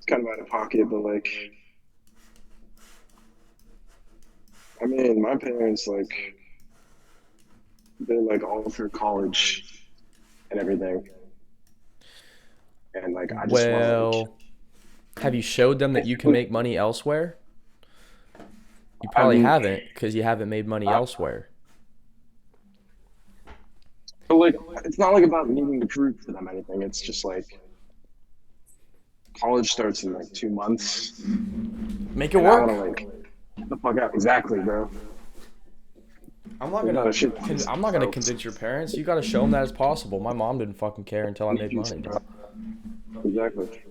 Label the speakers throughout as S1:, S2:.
S1: kind of out of pocket, but like, I mean, my parents like they're like all through college and everything, and like I just want like
S2: Well, have you showed them that you can make money elsewhere? You probably
S1: I'm,
S2: haven't because you haven't made money
S1: I,
S2: elsewhere.
S1: but like it's not like about needing to prove to them anything. It's just like college starts in like 2 months,
S2: Make it
S1: and I want to
S2: work.
S1: like get the fuck out. Exactly, bro.
S2: I'm not
S1: There's not
S2: gonna.
S1: a shit ton of
S2: I'm
S1: stuff,
S2: not gonna
S1: so
S2: convince your parents. You gotta show them that it's possible. My mom didn't fucking care until I made money, bro.
S1: exactly.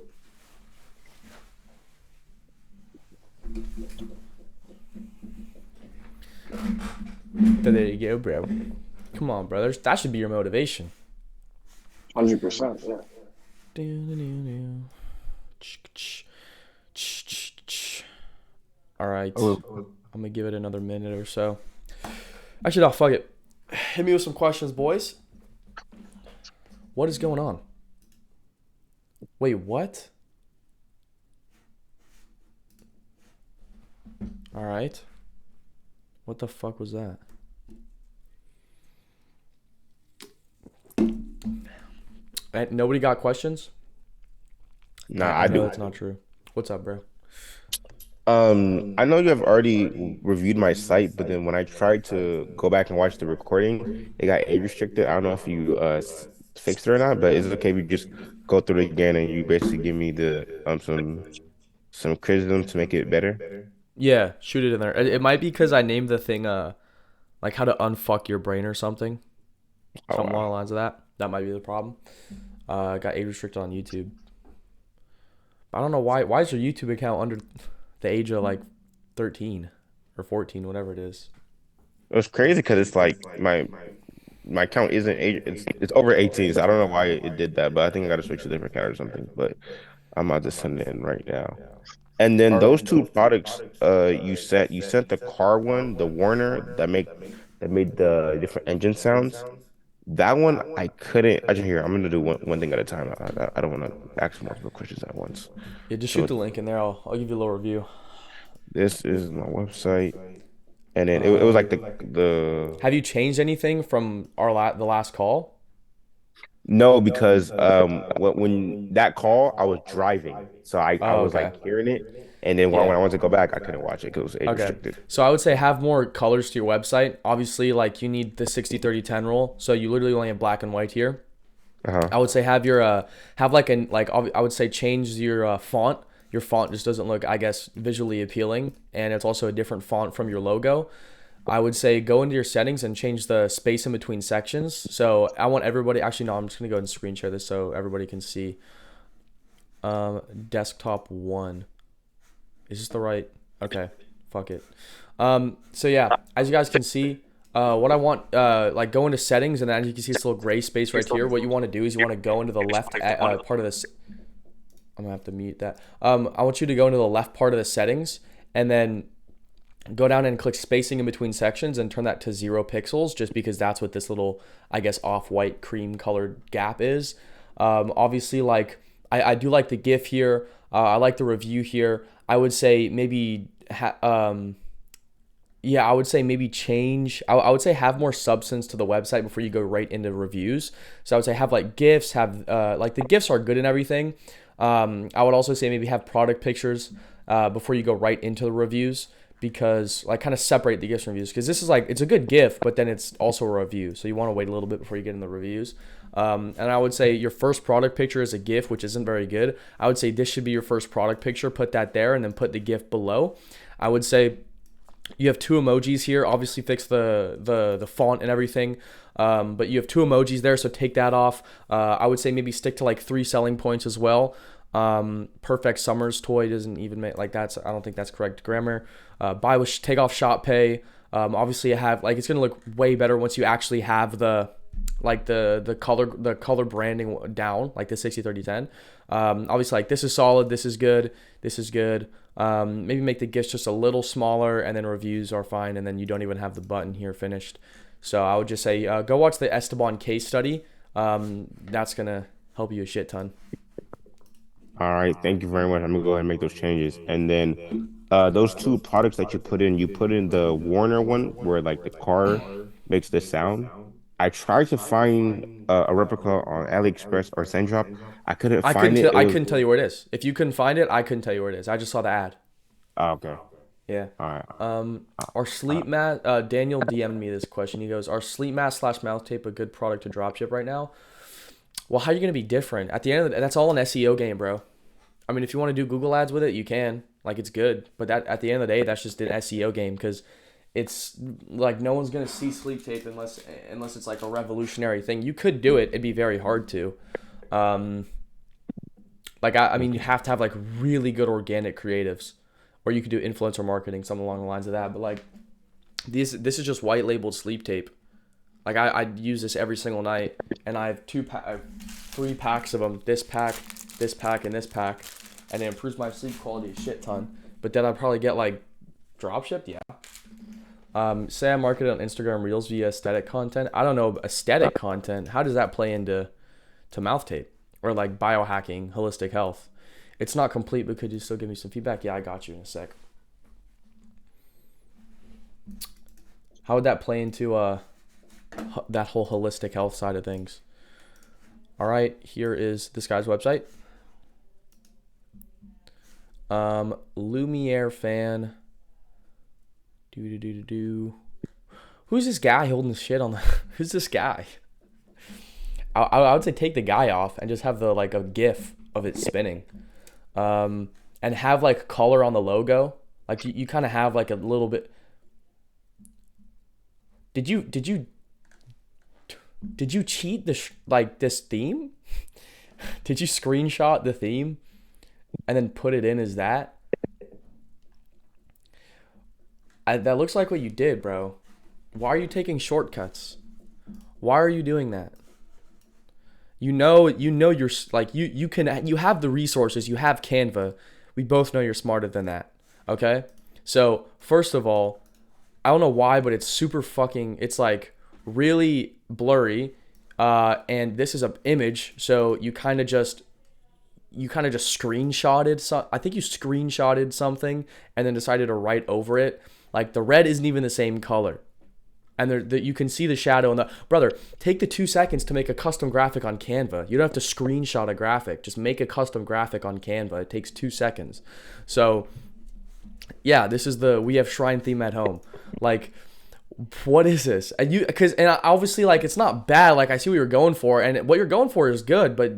S2: So there you go, bro. Come on, brothers. That should be your motivation.
S1: 100%. Yeah.
S2: All right.
S1: Oh,
S2: I'm gonna give it another minute or so. Actually, no, fuck it. Hit me with some questions, boys. What is going on? Wait, what? All right. What the fuck was that? Nobody got questions?
S1: I,
S2: I
S1: I
S2: know
S1: do.
S2: that's not true. What's up, bro?
S1: I know you have already reviewed my site, but then when I tried to go back and watch the recording, it got age restricted. I don't know if you fixed it or not, but it's okay if you just go through it again and you basically give me the some criticism to make it better.
S2: Yeah, shoot it in there. It might be because I named the thing like how to unfuck your brain or something.
S1: Oh
S2: Something
S1: wow.
S2: along the lines of that. That might be the problem. Got age restricted on YouTube. But I don't know why. Why is your YouTube account under the age of like 13 or 14, whatever it is?
S1: It was crazy because it's like my account isn't age, it's over 18, so I don't know why it did that, but I think I got to switch to a different account or something. But I'm about to send it in right now. And then
S2: All right.
S1: those two products, you sent the car one, the Warner that made the different engine sounds. That one I couldn't. I just here. I'm gonna do one thing at a time. I don't want to ask multiple questions at once.
S2: Yeah, just shoot
S1: So
S2: the link in there. I'll give you a little review.
S1: this is my website, and then it was like
S2: Um,
S1: the
S2: have you changed anything from the last call?
S1: no, because when that call I was driving, so I
S2: Oh,
S1: was
S2: okay.
S1: like hearing it, and then when
S2: Yeah.
S1: I wanted to go back, I couldn't watch it because it was age
S2: Okay.
S1: restricted.
S2: So I would say have more colors to your website. Obviously, like you need the 60/30/10 rule. So you literally only have black and white here.
S1: Uh-huh.
S2: I would say have your have like an like I would say change your font. Your font just doesn't look, I guess, visually appealing, and it's also a different font from your logo. I would say go into your settings and change the space in between sections. So I want everybody. Actually, no, I'm just gonna go ahead and screen share this so everybody can see. Desktop one. Is this the right? Okay, fuck it. So yeah, as you guys can see, what I want, like go into settings, and then as you can see this little gray space right here. What you want to do is you want to go into the left part of this. I'm gonna have to mute that. I want you to go into the left part of the settings, and then go down and click spacing in between sections and turn that to 0 pixels, just because that's what this little, I guess, off-white cream colored gap is. Obviously, like I do like the GIF here. I like the review here. I would say maybe yeah, I would say maybe change. I would say have more substance to the website before you go right into reviews. So I would say have like GIFs, have like the GIFs are good and everything. I would also say maybe have product pictures before you go right into the reviews, because like kind of separate the GIFs and reviews, because this is like it's a good GIF, but then it's also a review. So you want to wait a little bit before you get in the reviews. And I would say your first product picture is a GIF, which isn't very good. I would say this should be your first product picture. Put that there and then put the GIF below. I would say you have two emojis here. Obviously, fix the font and everything, but you have two emojis there, so take that off. I would say maybe stick to like 3 selling points as well. Perfect Summers toy doesn't even make like that's. I don't think that's correct grammar. Buy with take off shop pay. Obviously, I have like it's gonna look way better once you actually have the like the color branding down, like the 60/30/10. Obviously, like this is solid, this is good, this is good. Maybe make the gifts just a little smaller, and then reviews are fine, and then you don't even have the button here finished. So I would just say go watch the Esteban case study. That's gonna help you a shit ton.
S1: All right, thank you very much. I'm gonna go ahead and make those changes. And then those two products that you put in the Warner one where like the car makes the sound. I tried to find a replica on AliExpress or Sendrop. I couldn't find it. It
S2: I
S1: was
S2: couldn't tell you where it is. If you couldn't find it, I couldn't tell you where it is. I just saw the ad.
S1: okay.
S2: Yeah.
S1: All right.
S2: Our
S1: Uh,
S2: sleep mat. Daniel DM'd me this question. He goes, "Are sleep mask slash mouth tape a good product to dropship right now?" Well, how are you gonna be different? At the end of the, that's all an SEO game, bro. I mean, if you want to do Google ads with it, you can. Like it's good, but that at the end of the day, that's just an SEO game because it's like no one's gonna see sleep tape unless it's like a revolutionary thing. You could do it; it'd be very hard to. Um, I mean, you have to have like really good organic creatives, or you could do influencer marketing, something along the lines of that. But like this is just white labeled sleep tape. Like I use this every single night, and I have I have 3 packs of them. This pack, and this pack, and it improves my sleep quality a shit ton. But then I probably get like drop shipped, yeah. Say I market it on Instagram Reels via aesthetic content. I don't know aesthetic content. How does that play into mouth tape or like biohacking, holistic health? It's not complete, but could you still give me some feedback? Yeah, I got you in a sec. How would that play into that whole holistic health side of things? All right, here is this guy's website. Lumiere fan. Do. Who's this guy holding the shit on the? Who's this guy? I would say take the guy off and just have the like a GIF of it spinning, and have like color on the logo. Like you kind of have like a little bit. Did you cheat like this theme? Did you screenshot the theme and then put it in as that? That looks like what you did, bro. Why are you taking shortcuts? Why are you doing that? You're like you have the resources. You have Canva. We both know you're smarter than that. Okay? So, first of all, I don't know why, but it's super fucking it's like really blurry. And this is an image, so you kind of just screenshotted I think you screenshotted something and then decided to write over it. Like the red isn't even the same color. And you can see the shadow in the brother. Take the 2 seconds to make a custom graphic on Canva. You don't have to screenshot a graphic. Just make a custom graphic on Canva. It takes 2 seconds. So, yeah, this is we have shrine theme at home. Like, what is this? And obviously like it's not bad. Like I see what you're going for, and what you're going for is good. But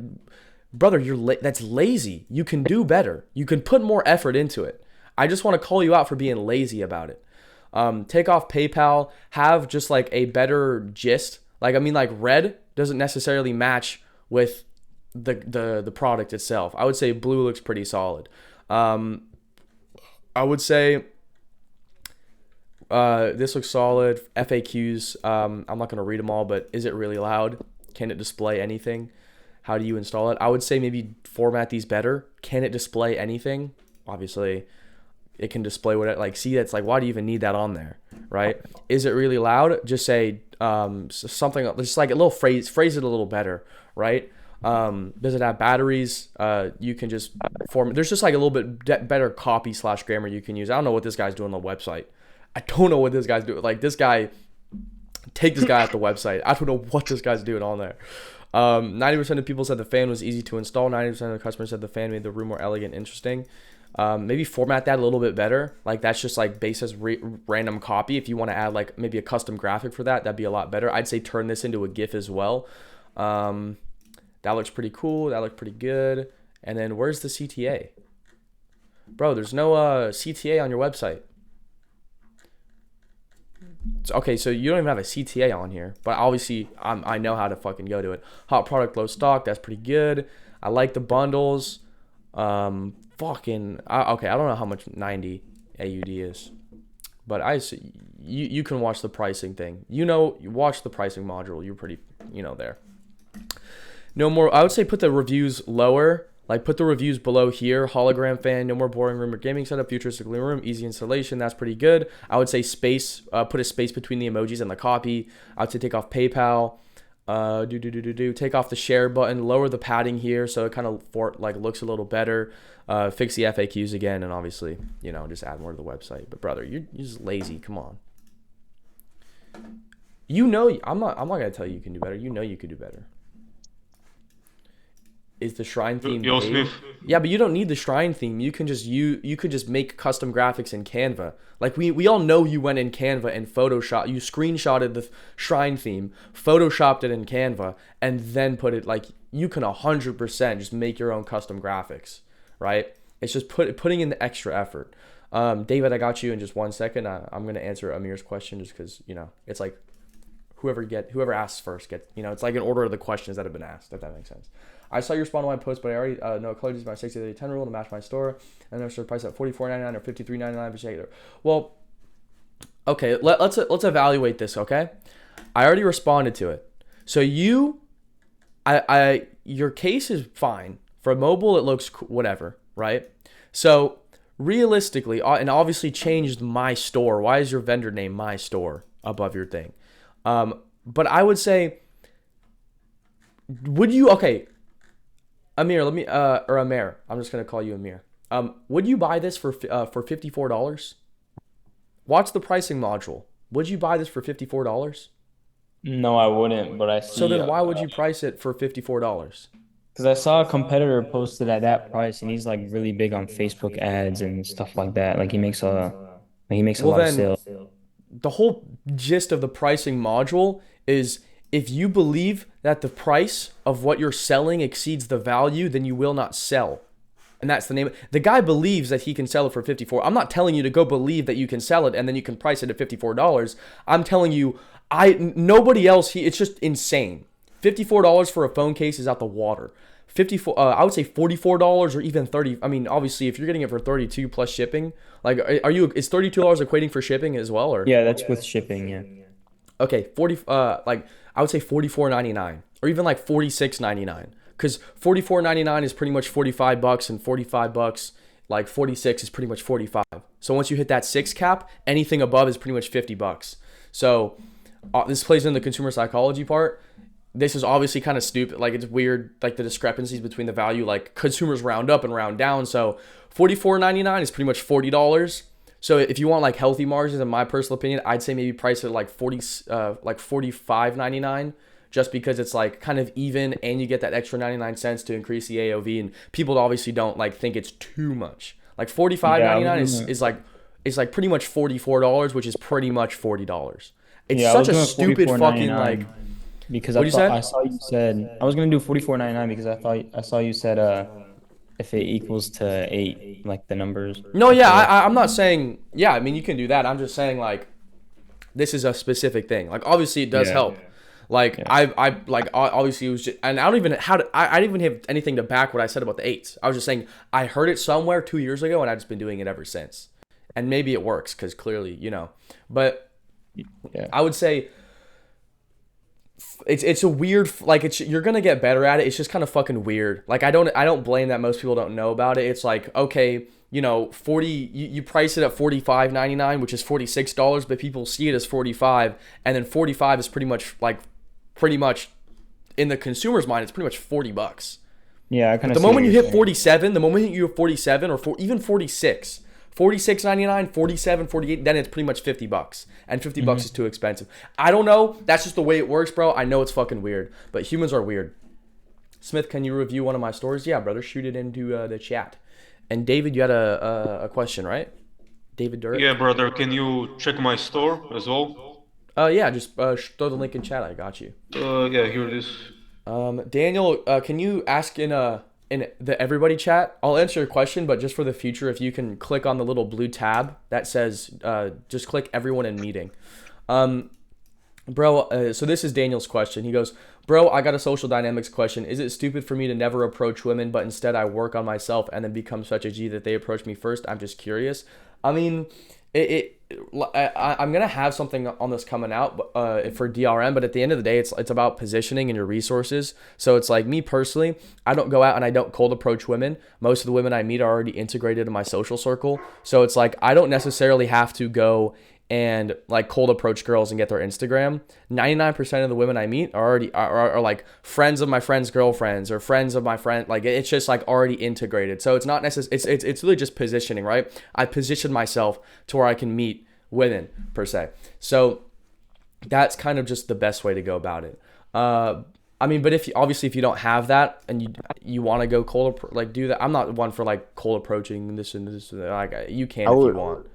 S2: brother, that's lazy. You can do better. You can put more effort into it. I just want to call you out for being lazy about it. Take off PayPal, have just like a better gist. Like, I mean, like red doesn't necessarily match with the product itself. I would say blue looks pretty solid. I would say this looks solid. FAQs, I'm not going to read them all, but is it really loud? Can it display anything? How do you install it? I would say maybe format these better. Can it display anything? Obviously, it can display what it like. See, that's like, why do you even need that on there, right? Is it really loud? Just say something, just like a little phrase it a little better, right? Does it have batteries? You can just there's just like a little bit better copy / grammar you can use. I don't know what this guy's doing on the website. I don't know what this guy's doing. Like this guy, take this guy off the website. I don't know what this guy's doing on there. 90% of people said the fan was easy to install. 90% of the customers said the fan made the room more elegant and interesting. Maybe format that a little bit better. Like that's just like base as random copy. If you want to add like maybe a custom graphic for that, that'd be a lot better. I'd say turn this into a GIF as well. That looks pretty cool. That looked pretty good. And then where's the CTA? Bro, there's no CTA on your website. Okay, so you don't even have a CTA on here, but obviously I know how to fucking go to it. Hot product, low stock. That's pretty good. I like the bundles. Okay, I don't know how much 90 AUD is, but you can watch the pricing thing. You watch the pricing module. You're pretty there. No more. I would say put the reviews lower. Like put the reviews below here. Hologram fan, no more boring room or gaming setup. Futuristic living room, easy installation. That's pretty good. I would say space. Put a space between the emojis and the copy. I would say take off PayPal. Take off the share button, lower the padding here so it kind of like looks a little better. Fix the FAQs again, and obviously, just add more to the website. But brother, you're just lazy. Come on. I'm not gonna tell you you can do better. You know you could do better. Is the shrine theme
S3: Yo,
S2: paid?
S3: Smith.
S2: Yeah, but you don't need the shrine theme. You could just make custom graphics in Canva. Like we all know you went in Canva and Photoshop. You screenshotted the shrine theme, photoshopped it in Canva, and then put it like you can 100% just make your own custom graphics, right? It's just putting in the extra effort. David, I got you in just 1 second. I'm gonna answer Amir's question just because it's like whoever asks first gets it's like an order of the questions that have been asked, if that makes sense. I saw your spawn on my post, but I already know color is my 60-10 rule to match my store, and there's a price at $44.99 or $53.99 per shade. Well, okay, let's evaluate this. Okay, I already responded to it. So your case is fine for mobile. It looks whatever, right? So realistically, and obviously changed my store. Why is your vendor name my store above your thing? But I would say, would you okay? Amir, or Amir, I'm just gonna call you Amir. Would you buy this for $54? Watch the pricing module. Would you buy this for $54?
S4: No, I wouldn't, but I
S2: So
S4: see
S2: then why would you price it for $54?
S4: because I saw a competitor posted at that price, and he's like really big on Facebook ads and stuff like that. Like he makes a
S2: Well
S4: lot of
S2: then,
S4: sales.
S2: the whole gist of the pricing module is if you believe that the price of what you're selling exceeds the value, then you will not sell. And that's the name. The guy believes that he can sell it for 54. I'm not telling you to go believe that you can sell it and then you can price it at $54. I'm telling you, nobody else. It's just insane. $54 for a phone case is out the water. 54. I would say $44 or even 30. I mean, obviously, if you're getting it for 32 plus shipping, like, is $32 equating for shipping as well, or?
S4: Yeah, that's with shipping. Yeah.
S2: Okay, 40. Like I would say $44.99 or even like $46.99. Because $44.99 is pretty much $45, and $45, like 46 is pretty much 45. So once you hit that 6 cap, anything above is pretty much $50. So this plays in the consumer psychology part. This is obviously kind of stupid. Like it's weird, like the discrepancies between the value. Like consumers round up and round down. So $44.99 is pretty much $40. So if you want like healthy margins, in my personal opinion, I'd say maybe price it like $45.99. Just because it's like kind of even and you get that extra 99 cents to increase the AOV, and people obviously don't like think it's too much. Like $45.99 is like pretty much $44, which is pretty much $40. It's such a stupid fucking like
S4: because
S2: what you said?
S4: I saw you said I was gonna do 44.99 because I saw you said if it equals to 8 like the numbers.
S2: No, yeah, I'm not saying I mean you can do that. I'm just saying like this is a specific thing. Like obviously it does help. Like I like obviously it was just, and I don't even I didn't even have anything to back what I said about the 8s. I was just saying I heard it somewhere 2 years ago and I've just been doing it ever since. And maybe it works because clearly, but I would say it's a weird, like you're gonna get better at it. It's just kind of fucking weird. Like I don't blame that most people don't know about it. It's like, okay, 40, you price it at $45.99, which is $46, but people see it as 45, and then 45 is pretty much in the consumer's mind, it's pretty much $40.
S4: Yeah, I kind of.
S2: The moment you hit 47, the moment you hit 47 or even 46, $46.99, 47, 48, then it's pretty much $50, and $50 is too expensive. I don't know. That's just the way it works, bro. I know it's fucking weird, but humans are weird. Smith, can you review one of my stores? Yeah, brother. Shoot it into the chat. And David, you had a question, right? David Durrett?
S3: Yeah, brother, can you check my store as well?
S2: Yeah, just throw the link in chat. I got you.
S3: Yeah, here it is.
S2: Daniel, can you ask in the everybody chat? I'll answer your question, but just for the future, if you can click on the little blue tab that says just click everyone in meeting. Bro, so this is Daniel's question. He goes, bro, I got a social dynamics question. Is it stupid for me to never approach women, but instead I work on myself and then become such a G that they approach me first? I'm just curious. I mean, I'm gonna have something on this coming out for DRM, but at the end of the day, it's about positioning and your resources. So it's like me personally, I don't go out and I don't cold approach women. Most of the women I meet are already integrated in my social circle. So it's like I don't necessarily have to go and like cold approach girls and get their Instagram. 99% of the women I meet are already are like friends of my friends' girlfriends or friends of my friend. Like it's just like already integrated. So it's not necessarily it's really just positioning, right? I position myself to where I can meet women per se. So that's kind of just the best way to go about it. I mean, but if you, obviously if you don't have that and you want to go like do that, I'm not one for like cold approaching this and this and that. Like you
S1: I
S2: can if you
S1: would.
S2: want.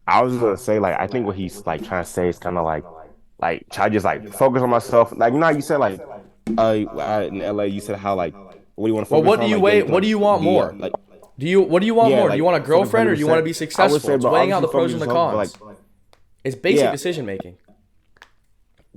S1: I was gonna say like I think what he's like trying to say is kind of like try to just like focus on myself. Like you know how you said like in LA you said how like what do you want to
S2: Well,
S1: focus
S2: what do
S1: on
S2: you
S1: like getting
S2: wait?
S1: to
S2: What
S1: like
S2: do you want
S1: be
S2: more?
S1: like
S2: What do you want
S1: yeah
S2: more? Do you
S1: like
S2: want a
S1: focus
S2: girlfriend or do you want to
S1: 100%.
S2: be
S1: I would
S2: successful?
S1: say
S2: It's
S1: bro
S2: weighing out
S1: obviously
S2: the
S1: focus
S2: pros and the
S1: yourself but like
S2: cons. It's basic
S1: yeah
S2: decision making.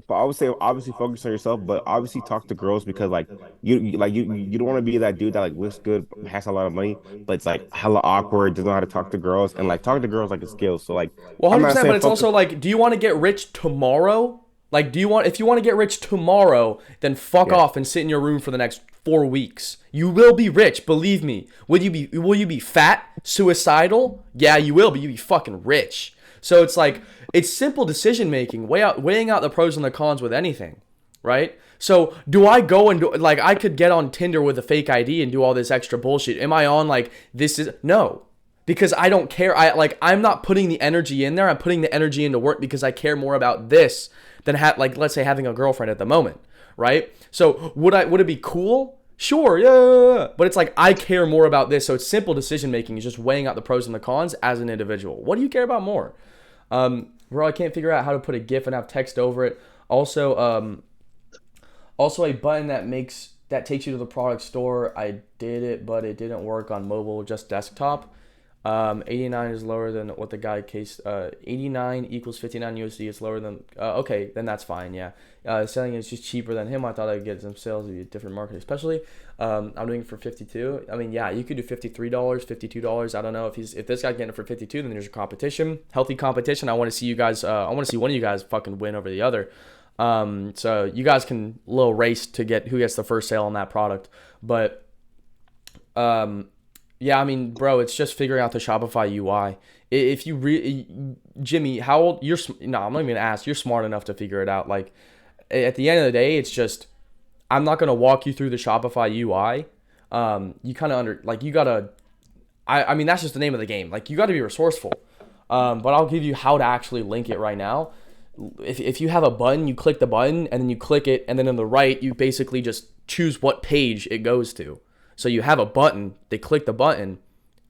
S1: but I would say obviously focus on yourself but obviously talk to girls because like you don't want to be that dude that like looks good has a lot of money but it's like hella awkward doesn't know how to talk to girls and like talk to girls like a skill so like
S2: Well,
S1: I'm not
S2: 100%, but
S1: saying
S2: it's
S1: focus
S2: also like, do you want to get rich tomorrow? Like, if you want to get rich tomorrow, then fuck
S1: yeah
S2: off and sit in your room for the next 4 weeks. You will be rich, believe me. Will you be fat, suicidal? Yeah, you will, but you be fucking rich. So it's like, it's simple decision making, weighing out the pros and the cons with anything, right? So do I go and do like I could get on Tinder with a fake ID and do all this extra bullshit? Am I on like this is no because I don't care. I'm not putting the energy in there. I'm putting the energy into work because I care more about this than like let's say having a girlfriend at the moment, right? So would it be cool? Sure, yeah. But it's like I care more about this. So it's simple decision making. It's just weighing out the pros and the cons as an individual. What do you care about more? Bro, I can't figure out how to put a GIF and have text over it. Also a button that takes you to the product store. I did it, but it didn't work on mobile, just desktop. 89 is lower than what the guy case. 89 equals 59 USD. It's lower than. Okay, then that's fine. Yeah. Selling is just cheaper than him. I thought I'd get some sales. It'd be a different market, especially. I'm doing it for 52. I mean, yeah, you could do $53, $52. I don't know if this guy's getting it for 52. Then there's a competition, healthy competition. I want to see you guys. I want to see one of you guys fucking win over the other. So you guys can little race to get who gets the first sale on that product, but yeah, I mean, bro, it's just figuring out the Shopify UI. If you Jimmy, how old you're? No, I'm not even gonna ask. You're smart enough to figure it out. Like, at the end of the day, it's just I'm not gonna walk you through the Shopify UI. You kind of you gotta. I mean, that's just the name of the game. Like, you got to be resourceful. But I'll give you how to actually link it right now. If you have a button, you click the button and then you click it, and then on the right, you basically just choose what page it goes to. So you have a button, they click the button,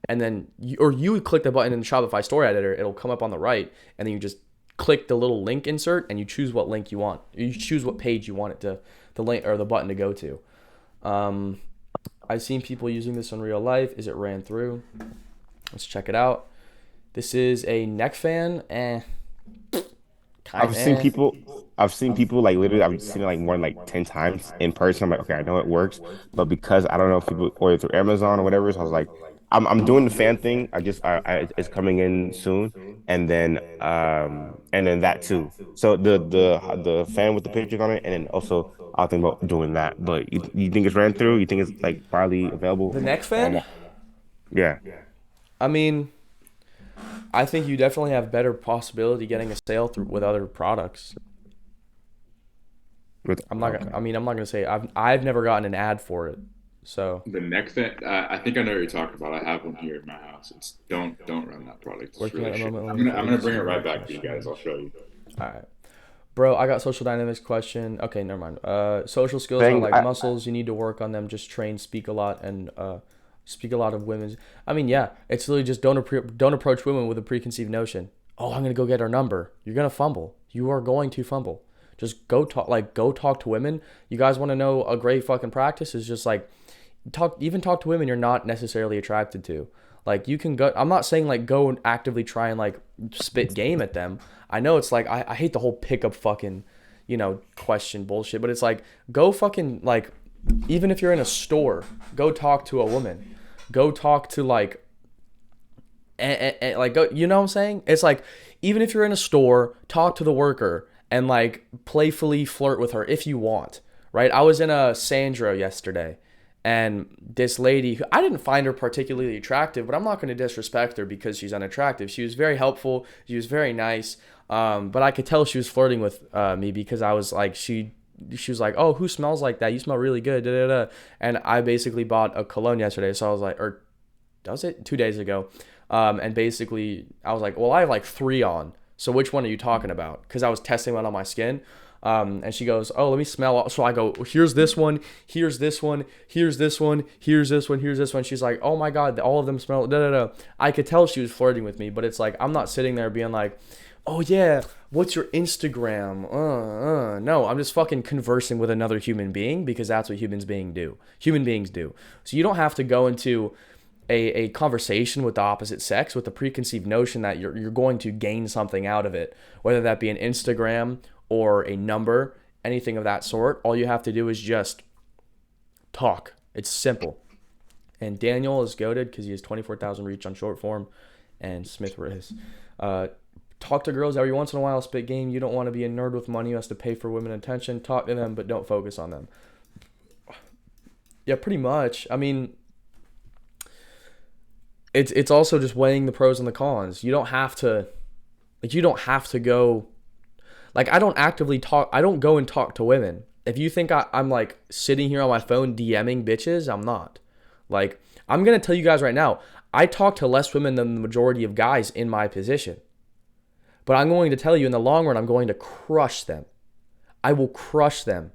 S2: and then you click the button in the Shopify store editor, it'll come up on the right, and then you just click the little link insert and you choose what link you want. You choose what page you want it to, the link or the button to go to. I've seen people using this in real life. Is it ran through? Let's check it out. This is a neck fan.
S1: I've seen people like literally I've seen it like more than like 10 times in person. I'm like, okay, I know it works, but because I don't know if people order through Amazon or whatever, so I was like, I'm doing the fan thing. I it's coming in soon, and then that too. So the fan with the pictures on it, and then also I'll think about doing that. But you think it's ran through? You think it's like probably available
S2: The neck
S1: on
S2: fan?
S1: yeah.
S2: I mean, I think you definitely have better possibility getting a sale through with other products.
S1: Okay.
S2: I'm not gonna say I've never gotten an ad for it. So
S5: The neck thing, I think I know what you're talking about. I have one here in my house. It's don't run that product. It's
S2: working at
S5: really
S2: the
S5: shit.
S2: moment.
S5: I'm gonna bring it right back to you guys. I'll show you.
S2: All right. Bro, I got social dynamics question. Okay, never mind. Social skills are
S1: Thing
S2: like
S1: I,
S2: muscles. You need to work on them. Just train, speak a lot, and speak a lot of women's. I mean, yeah, it's literally just don't approach women with a preconceived notion. Oh, I'm gonna go get her number. You're gonna fumble. You are going to fumble. Just go talk to women. You guys want to know a great fucking practice is just like talk to women you're not necessarily attracted to. Like you can go. I'm not saying like go and actively try and like spit game at them. I know it's like I hate the whole pickup fucking, question bullshit. But it's like go fucking like even if you're in a store, go talk to a woman. Go talk to like and like you know what I'm saying? It's like even if you're in a store, talk to the worker and like playfully flirt with her if you want, right? I was in a Sandro yesterday, and this lady, I didn't find her particularly attractive, but I'm not going to disrespect her because she's unattractive. She was very helpful. She was very nice. But I could tell she was flirting with me because I was like, she was like, "Oh, who smells like that? You smell really good." Da, da, da. And I basically bought a cologne yesterday, so I was like, or does it 2 days ago? And basically, I was like, well, I have like 3 on. So which one are you talking about? Because I was testing one on my skin. And she goes, oh, let me smell. So I go, here's this one, here's this one, here's this one, here's this one, here's this one. She's like, oh my God, all of them smell. Da, da, da. I could tell she was flirting with me, but it's like, I'm not sitting there being like, oh yeah, what's your Instagram? No, I'm just fucking conversing with another human being because that's what humans do. Human beings do. So you don't have to go into a conversation with the opposite sex with the preconceived notion that you're going to gain something out of it, whether that be an Instagram or a number, anything of that sort. All you have to do is just talk. It's simple. And Daniel is goated because he has 24,000 reach on short form, and Smith is. Talk to girls every once in a while, spit game. You don't want to be a nerd with money who has to pay for women attention. Talk to them, but don't focus on them. Yeah, pretty much. I mean, it's also just weighing the pros and the cons. You don't have to go, like, I don't actively talk. I don't go and talk to women. If you think I'm like sitting here on my phone DMing bitches, I'm not. Like, I'm going to tell you guys right now, I talk to less women than the majority of guys in my position. But I'm going to tell you, in the long run, I'm going to crush them. I will crush them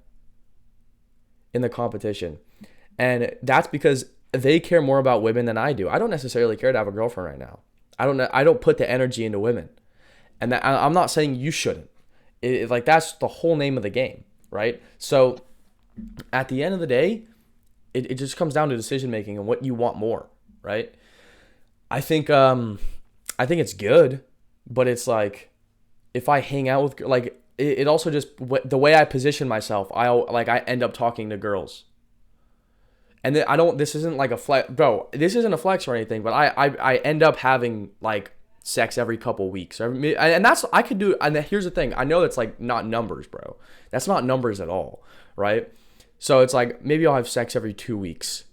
S2: in the competition. And that's because they care more about women than I do. I don't necessarily care to have a girlfriend right now. I don't put the energy into women. And I'm not saying you shouldn't. Like, that's the whole name of the game, right? So at the end of the day, it just comes down to decision making and what you want more, right? I think it's good, but it's like, if I hang out with, like, it also just, the way I position myself, I end up talking to girls. And then this isn't like a flex, bro, this isn't a flex or anything, but I end up having like sex every couple weeks. And that's, I could do, and here's the thing, I know that's like not numbers, bro. That's not numbers at all, right? So it's like, maybe I'll have sex every 2 weeks,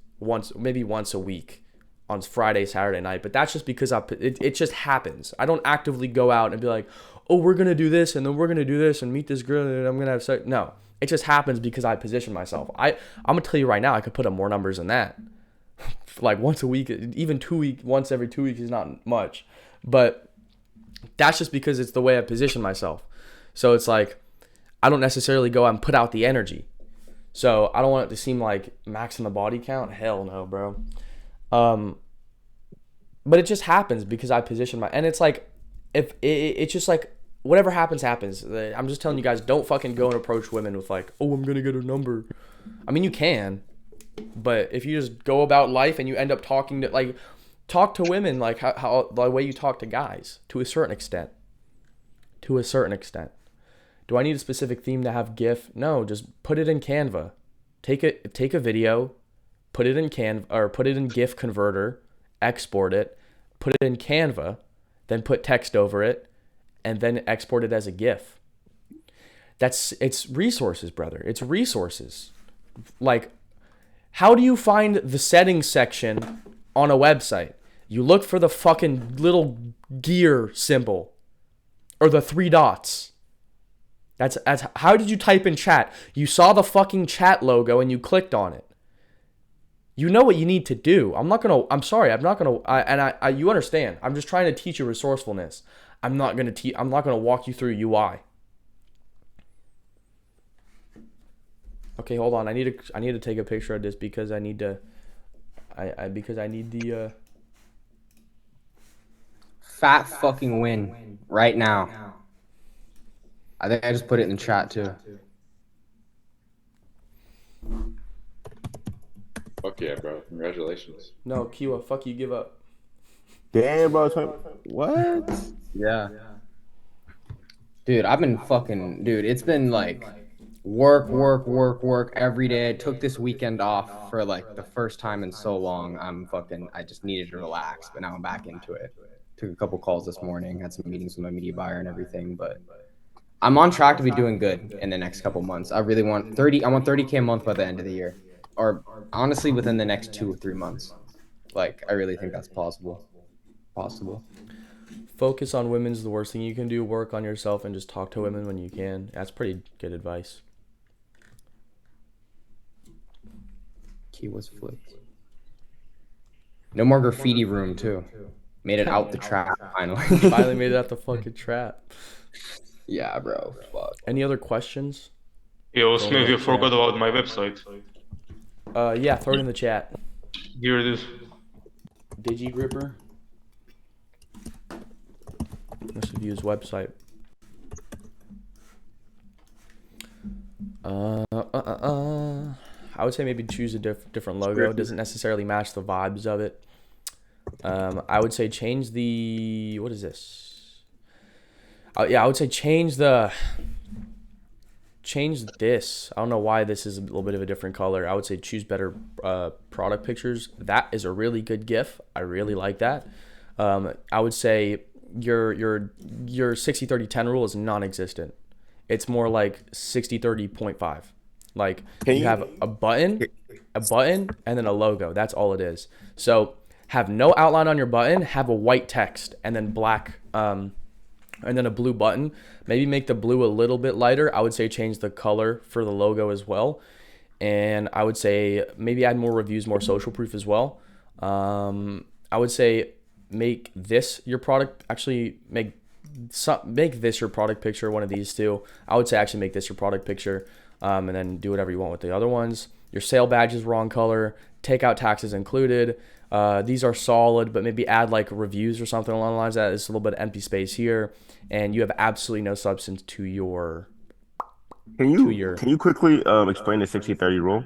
S2: maybe once a week on Friday, Saturday night, but that's just because it just happens. I don't actively go out and be like, oh, we're going to do this, and then we're going to do this, and meet this girl, and I'm going to have sex. No, it just happens because I position myself. I'm going to tell you right now, I could put up more numbers than that. Like once a week, even once every 2 weeks is not much. But that's just because it's the way I position myself. So it's like, I don't necessarily go out and put out the energy. So I don't want it to seem like maxing the body count. Hell no, bro. But it just happens because I position and it's like, if it's just like, whatever happens. I'm just telling you guys, don't fucking go and approach women with like, oh, I'm gonna get her number. I mean, you can, but if you just go about life and you end up talk to women like how the way you talk to guys, to a certain extent. Do I need a specific theme to have GIF? No, just put it in Canva. Take a video, put it in Canva, or put it in GIF converter, export it, put it in Canva, then put text over it, and then export it as a GIF. It's resources, brother. It's resources. Like, how do you find the settings section on a website? You look for the fucking little gear symbol or the 3 dots. That's how did you type in chat? You saw the fucking chat logo and you clicked on it. You know what you need to do. You understand. I'm just trying to teach you resourcefulness. I'm not gonna walk you through UI. Okay, hold on. I need to take a picture of this because I need the
S6: fat fucking win right now. I think I just put it in the chat too.
S5: Fuck yeah, bro. Congratulations.
S2: No, Kiwa, fuck you, give up.
S1: Damn, bro. What?
S6: Yeah. Dude, it's been like work every day. I took this weekend off for like the first time in so long. I just needed to relax, but now I'm back into it. Took a couple calls this morning, had some meetings with my media buyer and everything, but I'm on track to be doing good in the next couple months. I really want 30. I want 30K a month by the end of the year, or honestly within the next 2 or 3 months. Like I really think that's possible.
S2: Focus on women's the worst thing you can do. Work on yourself and just talk to women when you can. That's pretty good advice.
S6: Key was flipped. No more graffiti room too. Made it out the trap finally.
S2: Finally made it out the fucking trap.
S6: Yeah, bro. Fuck.
S2: Any other questions?
S3: Yo, Smith, you forgot about my website.
S2: Yeah, throw it in the chat.
S3: Here it is.
S2: DigiGripper. Let's review his website. I would say maybe choose a different logo. It doesn't necessarily match the vibes of it. I would say change the, what is this? Yeah, I would say change this. I don't know why this is a little bit of a different color. I would say choose better product pictures. That is a really good GIF. I really like that. I would say your 60-30-10 rule is non-existent. It's more like 60-30-0.5. Like you have a button, and then a logo. That's all it is. So have no outline on your button, have a white text, and then black, and then a blue button. Maybe make the blue a little bit lighter. I would say change the color for the logo as well. And I would say maybe add more reviews, more social proof as well. I would say make this your product. Actually, make this your product picture. One of these two. I would say actually make this your product picture, and then do whatever you want with the other ones. Your sale badge is wrong color. Take out taxes included. These are solid, but maybe add like reviews or something along the lines of that. There's a little bit of empty space here, and you have absolutely no substance to your.
S1: Can you quickly explain the 60-30 rule?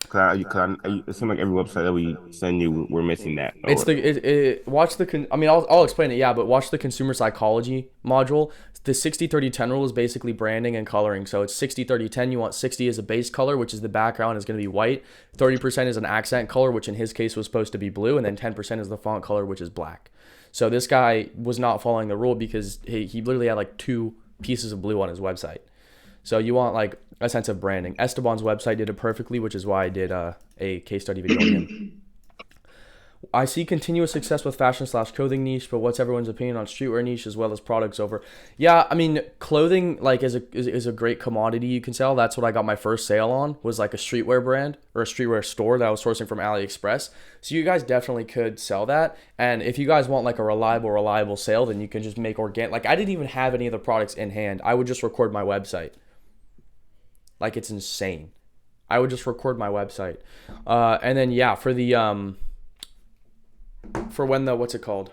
S1: Cause it seems like every website that we send you, we're missing that.
S2: It's watch the I mean, I'll explain it, yeah, but watch the consumer psychology module. The 60-30-10 rule is basically branding and coloring. So it's 60-30-10. You want 60 as a base color, which is the background is going to be white. 30% is an accent color, which in his case was supposed to be blue, and then 10% is the font color, which is black. So this guy was not following the rule because he literally had like 2 pieces of blue on his website. So you want like a sense of branding. Esteban's website did it perfectly, which is why I did a case study video on him. I see continuous success with fashion/clothing niche, but what's everyone's opinion on streetwear niche as well as products over? Yeah, I mean, clothing like is a great commodity you can sell. That's what I got my first sale on, was like a streetwear brand or a streetwear store that I was sourcing from AliExpress. So you guys definitely could sell that. And if you guys want like a reliable sale, then you can just make organic. Like I didn't even have any of the products in hand. I would just record my website. Like it's insane. I would just record my website. And then yeah, for the for when the what's it called?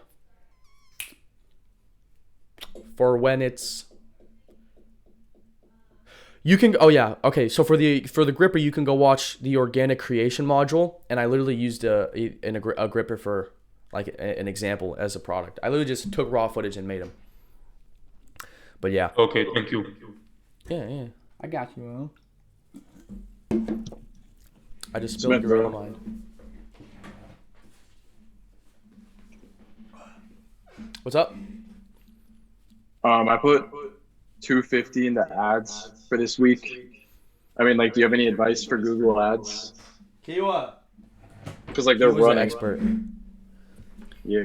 S2: For when it's you can okay, so for the gripper you can go watch the organic creation module, and I literally used a gripper for like an example as a product. I literally just took raw footage and made them. But yeah.
S3: Okay, thank you.
S2: Yeah. I got you, man. I just spilled your own mind. What's up?
S7: I put 250 into ads for this week. I mean, like, do you have any advice for Google Ads?
S2: Kiwa.
S7: Because like they're running.
S2: An expert.
S7: Yeah.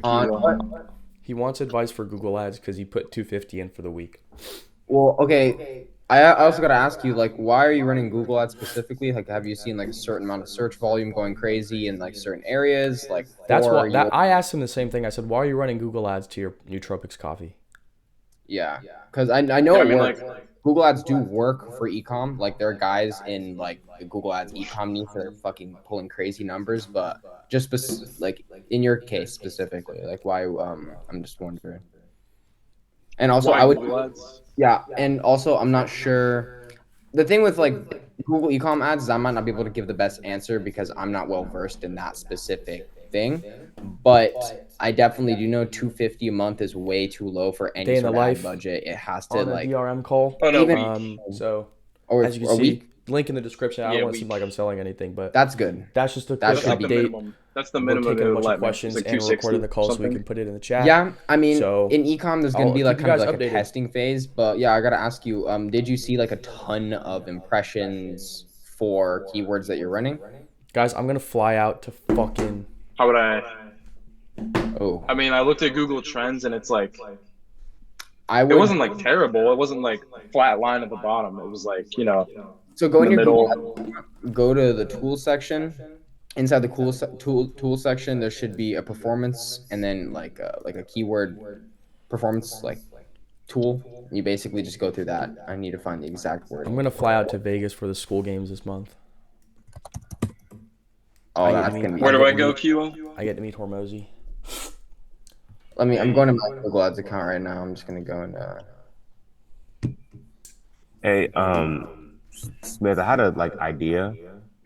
S2: He wants advice for Google Ads because he put 250 in for the week.
S6: Well, okay. I also got to ask you, like, why are you running Google Ads specifically? Like, have you seen like a certain amount of search volume going crazy in like certain areas? Like,
S2: that's what I asked him the same thing. I said, why are you running Google Ads to your Nootropics coffee?
S6: Yeah, because I know it works. Google Ads do work for ecom. Like, there are guys in like the Google Ads ecom niche that are fucking pulling crazy numbers. But just like in your case specifically, like why? I'm just wondering. And also, I would. Yeah, and also I'm not sure. The thing with like Google ecom ads is I might not be able to give the best answer because I'm not well versed in that specific thing. But I definitely do know 250 a month is way too low for any sort of ad budget. It has to
S2: on
S6: like
S2: a DRM call.
S7: Oh no,
S6: even
S2: so
S6: or
S2: as you
S6: a
S2: can see,
S6: week.
S2: link in the description. I don't
S7: Yeah,
S2: want to seem like I'm selling anything, but
S6: That's good.
S2: that's just a
S6: That
S2: quick
S6: should
S7: That's
S6: be.
S7: the
S2: update.
S7: minimum. That's the
S2: We're
S7: minimum
S2: taking
S7: it
S2: a
S7: would
S2: bunch of
S7: let me. It's
S2: questions
S7: like
S2: and we're recording
S7: 260
S2: the call so we
S7: something.
S2: can put it in the chat.
S6: Yeah, I mean,
S2: So
S6: in ecom, there's gonna
S2: I'll
S6: be
S2: keep
S6: like
S2: you
S6: kind of
S2: guys
S6: like a
S2: updated.
S6: testing phase. But yeah, I gotta ask you, did you see like a ton of impressions for keywords that you're running?
S2: Guys, I'm gonna fly out to fucking.
S7: How would I?
S6: Oh,
S7: I mean, I looked at Google Trends and it's like
S6: I
S7: it
S6: would.
S7: wasn't like terrible. It wasn't like flat line at the bottom. It was like
S6: So go
S7: in
S6: in
S7: the
S6: your Google,
S7: middle.
S6: go to the tool section. Inside the tool section, there should be a performance and then like a keyword performance like tool. You basically just go through that. I need to find the exact word.
S2: I'm gonna fly out to Vegas for the school games this month.
S6: Oh, that's gonna be.
S7: Where do I go, Kilo?
S2: I get to meet Hormozy.
S6: I'm going to my Google Ads account right now. I'm just gonna go and.
S1: Hey, Smith, I had a idea.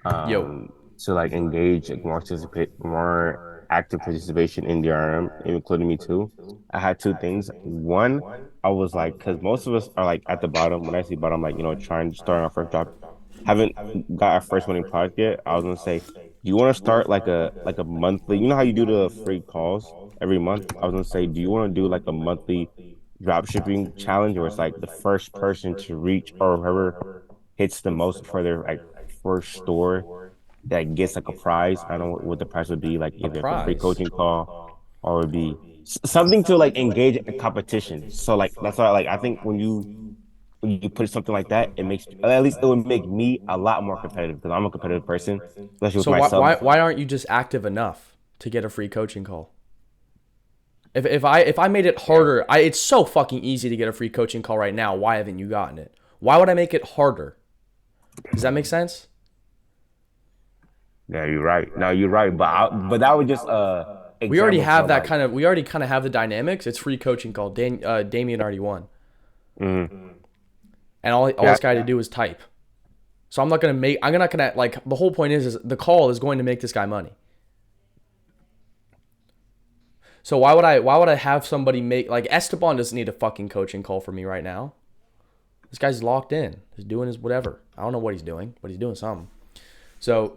S2: Yo.
S1: To engage more active participation in DRM, including me too. I had two things. One, I was because most of us are at the bottom. When I say bottom, trying to start our first job, haven't got our first winning product yet. I was gonna say, do you want to start like a monthly? You know how you do the free calls every month? I was gonna say, do you want to do a monthly drop shipping challenge where it's the first person to reach or whoever hits the most for their first store that gets a prize. I don't know what the prize would be, either a free
S2: prize.
S1: coaching call or it would be something to engage in competition. So that's why I think when you put something like that, it makes at least it would make me a lot more competitive because I'm a competitive person, especially with
S2: So
S1: my subs.
S2: why aren't you just active enough to get a free coaching call? If I made it harder, it's so fucking easy to get a free coaching call right now. Why haven't you gotten it? Why would I make it harder? Does that make sense?
S1: Yeah, you're right. No, you're right. But that would just
S2: We already have that
S1: kind
S2: we already kind of have the dynamics. It's free coaching call. Damien already won.
S1: Mm-hmm.
S2: And all this guy to do is type. So I'm not gonna the whole point is the call is going to make this guy money. So why would I have somebody make Esteban doesn't need a fucking coaching call for me right now. This guy's locked in. He's doing his whatever. I don't know what he's doing, but he's doing something. So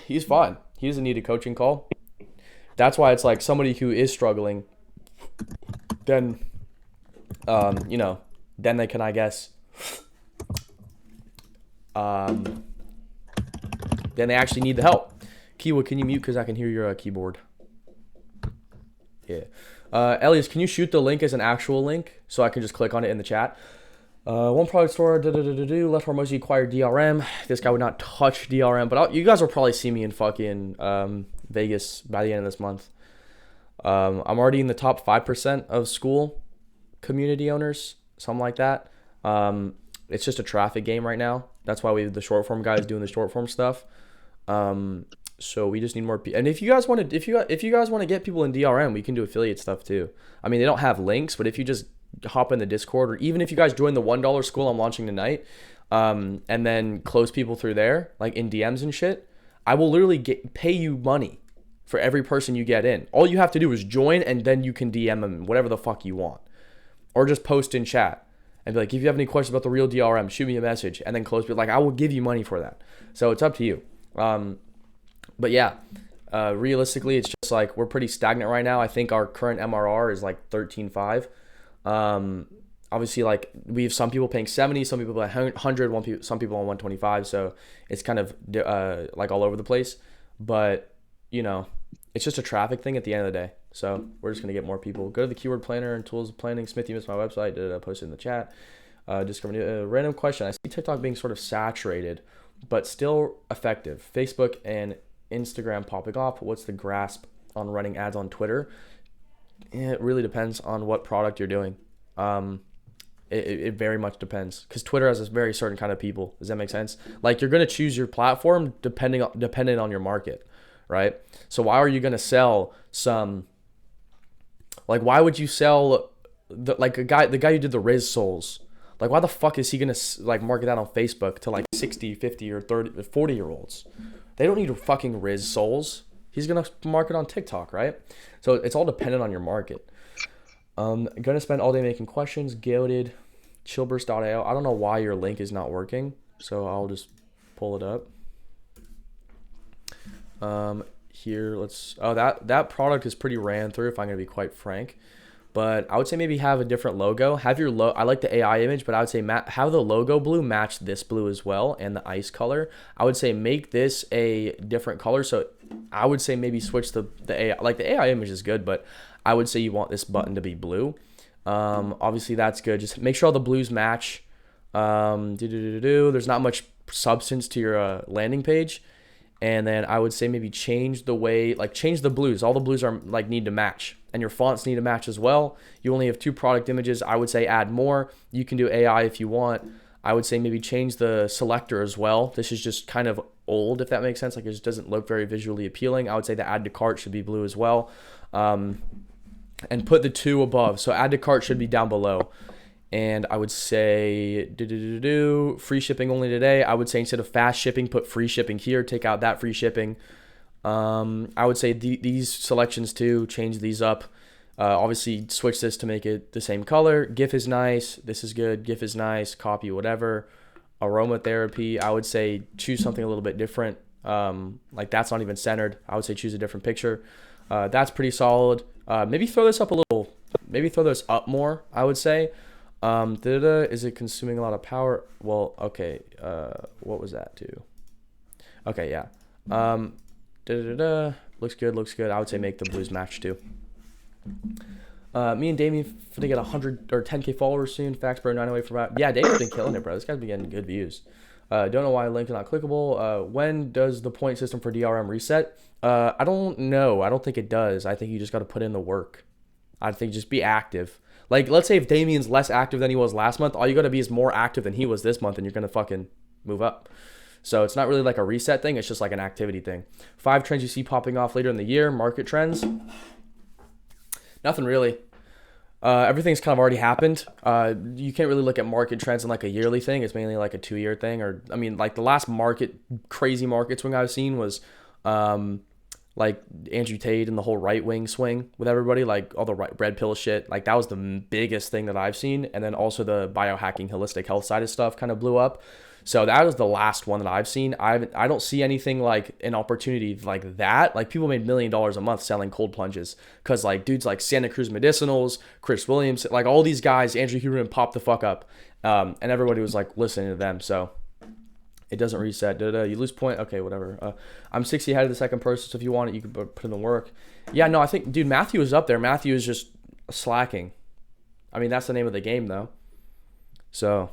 S2: he's fine. He doesn't need a coaching call. That's why it's somebody who is struggling, then then they can, I guess, then they actually need the help. Kiwa, can you mute because I can hear your keyboard? Yeah. Elias, can you shoot the link as an actual link so I can just click on it in the chat? One product store, let Hormozy acquire DRM. This guy would not touch DRM, but you guys will probably see me in fucking Vegas by the end of this month. I'm already in the top 5% of school community owners, something like that. It's just a traffic game right now. That's why the short form guys doing the short form stuff. So we just need more people. And if you guys want to get people in DRM, we can do affiliate stuff too. I mean, they don't have links, but if you just hop in the Discord, or even if you guys join the $1 school I'm launching tonight, and then close people through there, in DMs and shit, I will literally pay you money for every person you get in. All you have to do is join, and then you can DM them whatever the fuck you want, or just post in chat and be if you have any questions about the real DRM, shoot me a message, and then close people. I will give you money for that. So it's up to you. But yeah, realistically, it's just we're pretty stagnant right now. I think our current MRR is 13.5. Obviously, we have some people paying 70, some people at 100, some people on 125. So it's kind of all over the place. But it's just a traffic thing at the end of the day. So we're just gonna get more people. Go to the keyword planner and tools of planning. Smith, you missed my website. Post it in the chat. Discovered a random question. I see TikTok being sort of saturated, but still effective. Facebook and Instagram popping off. What's the grasp on running ads on Twitter? It really depends on what product you're doing. It very much depends, because Twitter has a very certain kind of people. Does that make sense? You're gonna choose your platform dependent on your market, right? So why are you gonna sell some? Why would you sell the guy who did the Riz Souls? Why the fuck is he gonna market that on Facebook to 60, 50, or 30, 40-year-olds? They don't need fucking Riz Souls. He's gonna market on TikTok, right? So it's all dependent on your market. Gonna spend all day making questions. Goated, chillburst.io. I don't know why your link is not working, So I'll just pull it up. Here, let's. Oh, that product is pretty ran through. If I'm gonna be quite frank, but I would say maybe have a different logo. Have your I like the AI image, but I would say have the logo blue match this blue as well and the ice color. I would say make this a different color. So I would say maybe switch the AI. Like the AI image is good, but I would say you want this button to be blue. Obviously that's good. Just make sure all the blues match. There's not much substance to your landing page. And then I would say maybe change the way, like change the blues. All the blues are like need to match, and your fonts need to match as well. You only have 2 product images. I would say add more. You can do AI if you want. I would say maybe change the selector as well. This is just kind of old, if that makes sense. Like it just doesn't look very visually appealing. I would say the add to cart should be blue as well. And put the 2 above. So add to cart should be down below. And I would say free shipping only today. I would say instead of fast shipping, put free shipping here. Take out that free shipping. I would say these selections too. Change these up. Obviously, switch this to make it the same color. GIF is nice. This is good. GIF is nice. Copy whatever. Aromatherapy. I would say choose something a little bit different. Like that's not even centered. I would say choose a different picture. That's pretty solid. Maybe throw this up a little. Maybe throw this up more. I would say. Is it consuming a lot of power? Well, okay. What was that too? Okay, yeah. Looks good, looks good. I would say make the blues match too. Me and Damien finna get 100 or 10K followers soon. Facts, bro. 9 away from that. Yeah, Damien's been killing it, bro. This guy's been getting good views. Don't know why link is not clickable. When does the point system for DRM reset? I don't know. I don't think it does. I think you just got to put in the work. I think just be active. Like, let's say if Damien's less active than he was last month, all you got to be is more active than he was this month, and you're going to fucking move up. So it's not really like a reset thing. It's just like an activity thing. 5 trends you see popping off later in the year. Market trends. Nothing really. Everything's kind of already happened. You can't really look at market trends in like a yearly thing. It's mainly like a 2-year thing. Or, I mean, like the last crazy market swing I've seen was like Andrew Tate and the whole right wing swing with everybody, like all the red pill shit. Like that was the biggest thing that I've seen. And then also the biohacking holistic health side of stuff kind of blew up. So that was the last one that I've seen. I don't see anything like an opportunity like that. Like people made $1 million a month selling cold plunges because like dudes like Santa Cruz Medicinals, Chris Williams, like all these guys, Andrew Huberman popped the fuck up. And everybody was like listening to them. So it doesn't reset. You lose point. Okay, whatever. I'm 60 ahead of the second person. So if you want it, you can put in the work. Yeah, no, I think, dude, Matthew is up there. Matthew is just slacking. I mean, that's the name of the game, though. So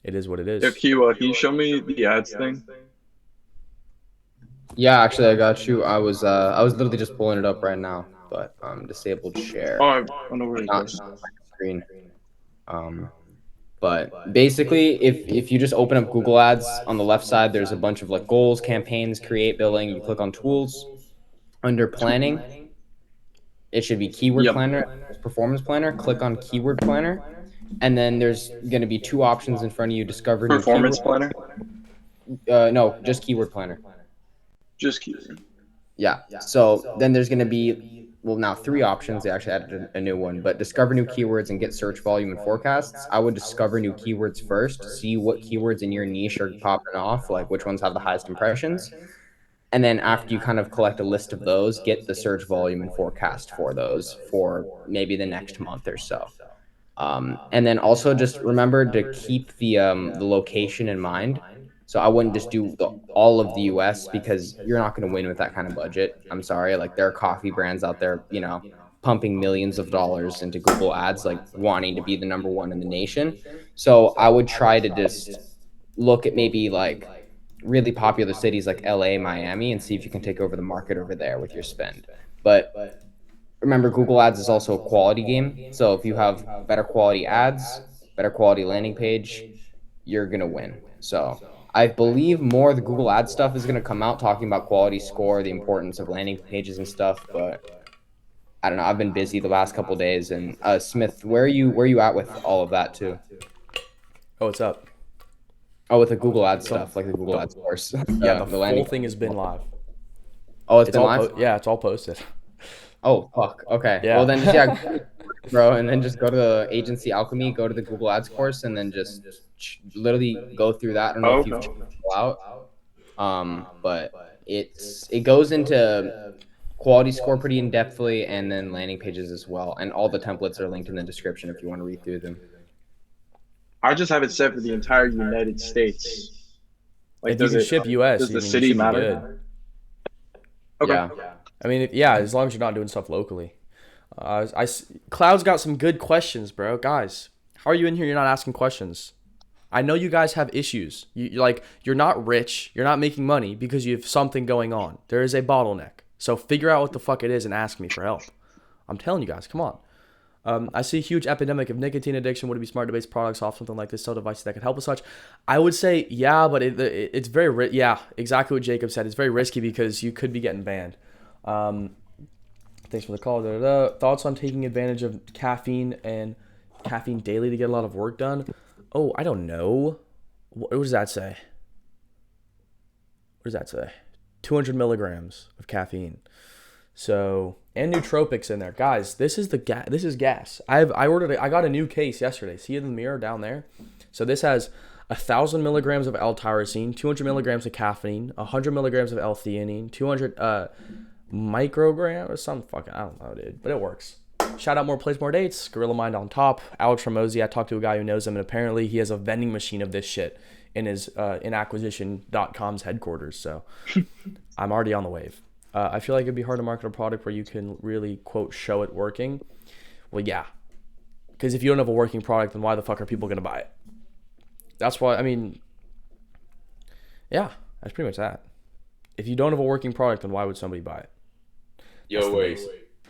S2: it is what it is.
S7: Yeah, Kiwa, can you show me the ads thing?
S6: Yeah, actually, I got you. I was literally just pulling it up right now, but disabled share.
S7: Oh, I don't know where it
S6: Not
S7: goes.
S6: screen. But basically, if you just open up Google Ads on the left side, there's a bunch of like goals, campaigns, create, billing. You click on tools. Under planning, it should be keyword planner, performance planner. Click on keyword planner, and then there's going to be 2 options in front of you: discover new
S7: Performance
S6: keyword.
S7: planner?
S6: No, just keyword planner.
S7: Just keyword.
S6: Yeah. So then there's going to be, well, now 3 options. They actually added a new one, but discover new keywords and get search volume and forecasts. I would discover new keywords first, see what keywords in your niche are popping off, like which ones have the highest impressions. And then after you kind of collect a list of those, get the search volume and forecast for those for maybe the next month or so. And then also just remember to keep the location in mind. So I wouldn't just do all of the US because you're not going to win with that kind of budget. I'm sorry. Like there are coffee brands out there, pumping millions of dollars into Google Ads, like wanting to be the number 1 in the nation. So I would try to just look at maybe like really popular cities like LA, Miami, and see if you can take over the market over there with your spend. But remember, Google Ads is also a quality game. So if you have better quality ads, better quality landing page, you're going to win. So I believe more of the Google Ads stuff is going to come out talking about quality score, the importance of landing pages and stuff. But I don't know. I've been busy the last couple of days. And Smith, where are you at with all of that too?
S2: Oh, what's up?
S6: Oh, with the Google Ads stuff, like the Google Ads course.
S2: Yeah, the whole thing has been live.
S6: Oh, it's been live?
S2: Yeah, it's all posted.
S6: Oh, fuck. Okay.
S2: Yeah.
S6: Well, then just, bro, and then just go to the agency Alchemy, go to the Google Ads course, and then just literally go through that. I don't know
S7: Oh,
S6: if you've
S7: okay.
S6: checked it out, but it goes into quality score pretty in depthly, and then landing pages as well, and all the templates are linked in the description if you want to read through them.
S7: I just have it set for the entire United States. Like,
S2: If you
S7: does
S2: can
S7: it?
S2: ship US,
S7: Does
S2: I
S7: the
S2: mean, you
S7: city
S2: should be
S7: matter?
S2: good.
S7: Okay.
S6: Yeah.
S2: I mean, yeah, as long as you're not doing stuff locally. Cloud's got some good questions, bro. Guys, how are you in here? You're not asking questions. I know you guys have issues. You're not rich. You're not making money because you have something going on. There is a bottleneck. So figure out what the fuck it is and ask me for help. I'm telling you guys, come on. I see a huge epidemic of nicotine addiction. Would it be smart to base products off something like this, sell devices that could help as such? I would say yeah, but it's very yeah, exactly what Jacob said. It's very risky because you could be getting banned. Thanks for the call. Thoughts on taking advantage of caffeine daily to get a lot of work done? Oh, I don't know. What does that say? What does that say? 200 milligrams of caffeine. So, and nootropics in there, guys. This is gas. I got a new case yesterday. See it in the mirror down there. So this has 1,000 milligrams of L-tyrosine, 200 milligrams of caffeine, 100 milligrams of L-theanine, 200 microgram or some fucking, I don't know, dude, but it works. Shout out More Plays More Dates, Gorilla Mind on top, Alex Ramosi. I talked to a guy who knows him, and apparently he has a vending machine of this shit in his in acquisition.com's headquarters. So I'm already on the wave. I feel like it'd be hard to market a product where you can really, quote, show it working. Well, yeah. Because if you don't have a working product, then why the fuck are people going to buy it? That's why, I mean, yeah, that's pretty much that. If you don't have a working product, then why would somebody buy it?
S5: Yo, wait.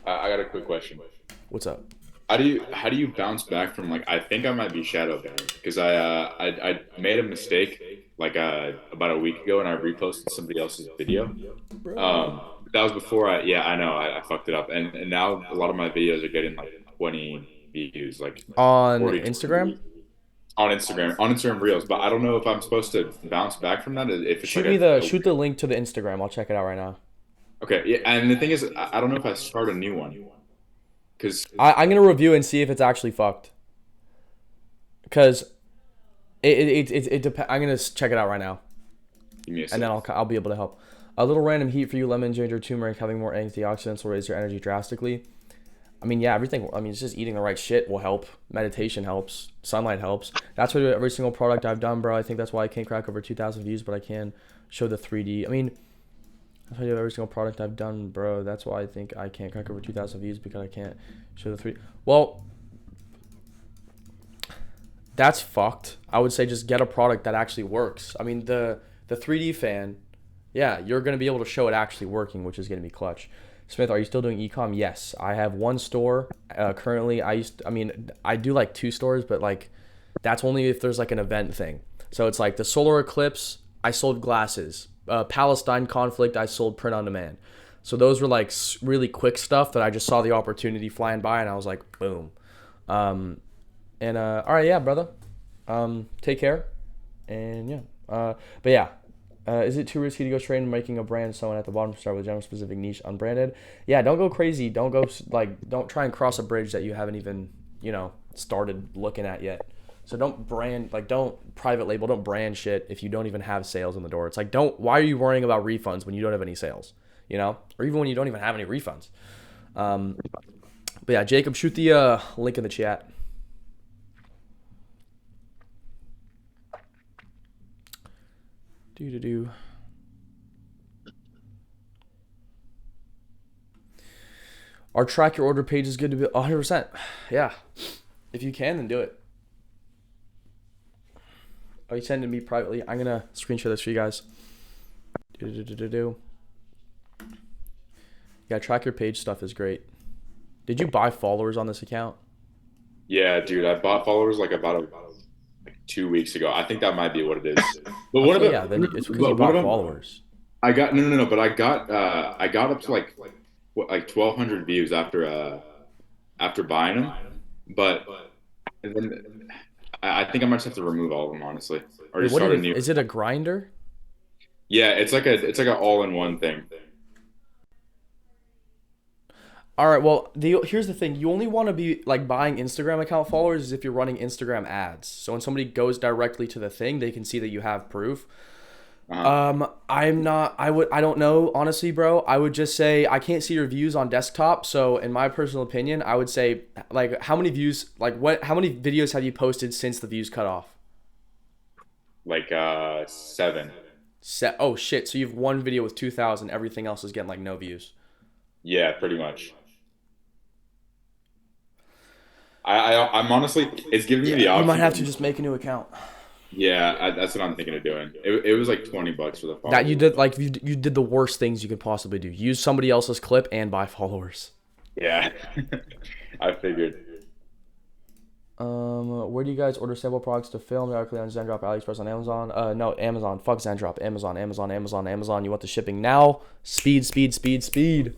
S5: I got a quick question.
S2: What's up?
S5: How do you bounce back from, like, I think I might be shadow banned because I made a mistake like about a week ago and I reposted somebody else's video. That was before I know I fucked it up and now a lot of my videos are getting like 20 views, like
S2: On
S5: 40
S2: Instagram?
S5: on Instagram Reels, but I don't know if I'm supposed to bounce back from that if it's like
S2: Shoot the link to the Instagram. I'll check it out right now.
S5: Okay, yeah, and the thing is I don't know if I start a new one because
S2: I'm gonna review and see if it's actually fucked. Because it depends. I'm gonna check it out right now,
S5: give me a
S2: and
S5: second.
S2: then I'll be able to help. A little random heat for you: lemon, ginger, turmeric. Having more antioxidants will raise your energy drastically. I mean, yeah, everything. I mean, it's just eating the right shit will help. Meditation helps. Sunlight helps. That's what every single product I've done, bro. I think that's why I can't crack over 2,000 views, but I can show the 3D. I mean, that's why I do every single product I've done, bro. That's why I think I can't crack over 2,000 views because I can't show the 3D. Well, that's fucked. I would say just get a product that actually works. I mean, the 3D fan, yeah, you're going to be able to show it actually working, which is going to be clutch. Smith, are you still doing ecom? Yes, I have one store currently. I do like 2 stores, but like that's only if there's like an event thing. So it's like the solar eclipse, I sold glasses. Palestine conflict, I sold print on demand. So those were like really quick stuff that I just saw the opportunity flying by and I was like, boom. All right, yeah, brother. Take care. And yeah. But yeah. Is it too risky to go straight into making a brand someone at the bottom start with a general specific niche unbranded? Yeah, don't go crazy. Don't try and cross a bridge that you haven't even, started looking at yet. So don't private label, don't brand shit if you don't even have sales in the door. It's like, why are you worrying about refunds when you don't have any sales, or even when you don't even have any refunds? But yeah, Jacob, shoot the link in the chat. Our track your order page is good to be 100%. Yeah. If you can, then do it. Are you sending me privately? I'm going to screenshot this for you guys. Yeah, track your page stuff is great. Did you buy followers on this account?
S5: Yeah, dude, I bought followers like about 2 weeks ago. I think that might be what it is. But what about?
S2: Yeah, then it's because you bought followers.
S5: I got no, but I got up to like 1,200 views after buying them, but then I think I might just have to remove all of them honestly, or just start a new.
S2: Is it a grinder?
S5: Yeah, it's like an all-in-one thing.
S2: All right, well, here's the thing. You only want to be like buying Instagram account followers is if you're running Instagram ads. So when somebody goes directly to the thing, they can see that you have proof. I'm not, I don't know, honestly, bro. I would just say I can't see your views on desktop. So in my personal opinion, I would say like how many views, how many videos have you posted since the views cut off?
S5: Like 7.
S2: Oh shit. So you have one video with 2,000. Everything else is getting like no views.
S5: Yeah, pretty much. I'm honestly, it's giving me
S2: Yeah,
S5: the
S2: you might
S5: option.
S2: have to just make a new account.
S5: Yeah, that's what I'm thinking of doing. It was like $20 for the
S2: That
S5: follow.
S2: you did like you did the worst things you could possibly do. Use somebody else's clip and buy followers.
S5: Yeah, I figured.
S2: Where do you guys order sample products to film directly on Zendrop, AliExpress, on Amazon? No, Amazon. Fuck Zendrop. Amazon. You want the shipping now? Speed, speed, speed, speed.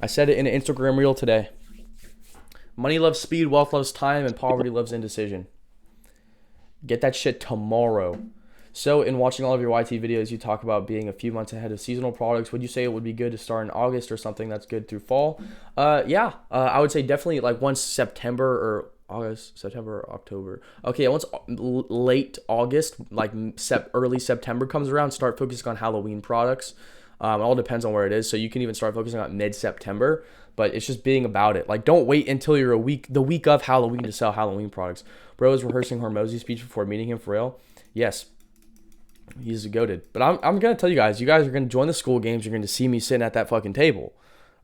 S2: I said it in an Instagram reel today. Money loves speed, wealth loves time, and poverty loves indecision. Get that shit tomorrow. So, in watching all of your YT videos, you talk about being a few months ahead of seasonal products. Would you say it would be good to start in August or something that's good through fall? Yeah. I would say definitely like once September or August, September, October. Okay, once late August, like early September comes around, start focusing on Halloween products. It all depends on where it is. So you can even start focusing on mid-September, but it's just being about it. Like, don't wait until you're the week of Halloween to sell Halloween products. Bro is rehearsing Hormozy's speech before meeting him for real. Yes, he's a goated. But I'm gonna tell you guys are gonna join the school games. You're gonna see me sitting at that fucking table,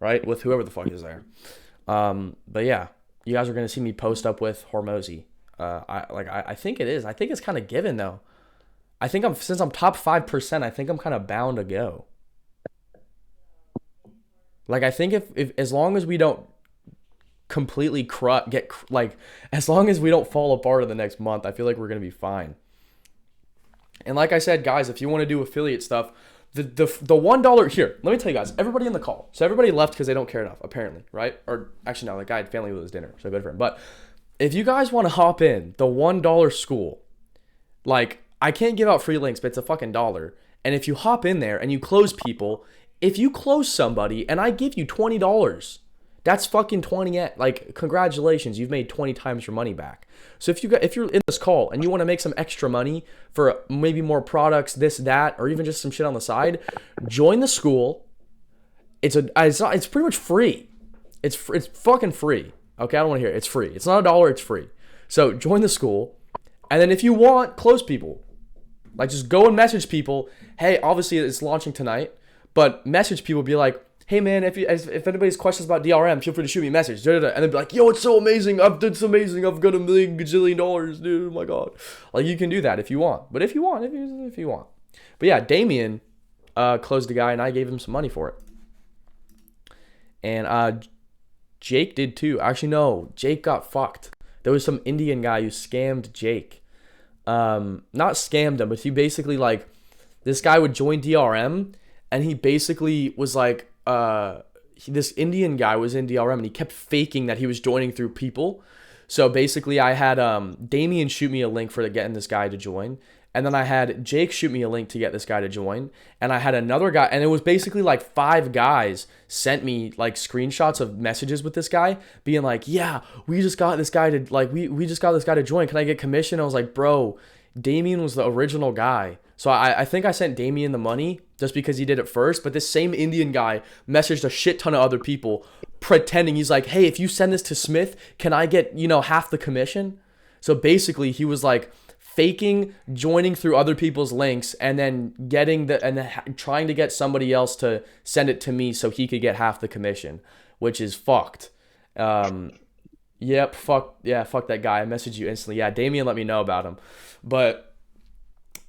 S2: right, with whoever the fuck is there. But yeah, you guys are gonna see me post up with Hormozy. I think it is. I think it's kind of given though. I think since I'm top 5%, I think I'm kind of bound to go. Like, I think if as long as we don't completely as long as we don't fall apart in the next month, I feel like we're going to be fine. And like I said, guys, if you want to do affiliate stuff, the $1 here, let me tell you guys, everybody in the call. So everybody left because they don't care enough, apparently, right? Or actually, no, the guy had family with his dinner, so good for him. But if you guys want to hop in, the $1 school, like, I can't give out free links, but it's a fucking dollar. And if you hop in there and you close people, if you close somebody and I give you $20, that's fucking 20. Like, congratulations, you've made 20 times your money back. So if you're in this call and you want to make some extra money for maybe more products, this, that, or even just some shit on the side, join the school. It's pretty much free. It's fucking free. Okay, I don't want to hear it. It's free. It's not a dollar. It's free. So join the school, and then if you want, close people. Like, just go and message people. Hey, obviously it's launching tonight. But message people, be like, hey man, if anybody's questions about DRM, feel free to shoot me a message. And then be like, yo, it's so amazing. I've got $1 million gajillion dollars, dude. Oh my god. Like, you can do that if you want. But if you want. But yeah, Damien closed a guy and I gave him some money for it. And Jake did too. Actually, no, Jake got fucked. There was some Indian guy who scammed Jake. Not scammed him, but he basically, like, this guy would join DRM. And he basically was like, this Indian guy was in DRM and he kept faking that he was joining through people. So basically I had Damien shoot me a link for getting this guy to join. And then I had Jake shoot me a link to get this guy to join. And I had another guy, and it was basically like 5 guys sent me like screenshots of messages with this guy being like, yeah, we just got this guy to we just got this guy to join. Can I get commission? I was like, bro, Damien was the original guy. So I think I sent Damien the money just because he did it first. But this same Indian guy messaged a shit ton of other people pretending he's like, hey, if you send this to Smith, can I get, half the commission? So basically he was like faking joining through other people's links and then trying to get somebody else to send it to me so he could get half the commission, which is fucked. Yep, fuck that guy. I messaged you instantly. Yeah, Damien let me know about him. But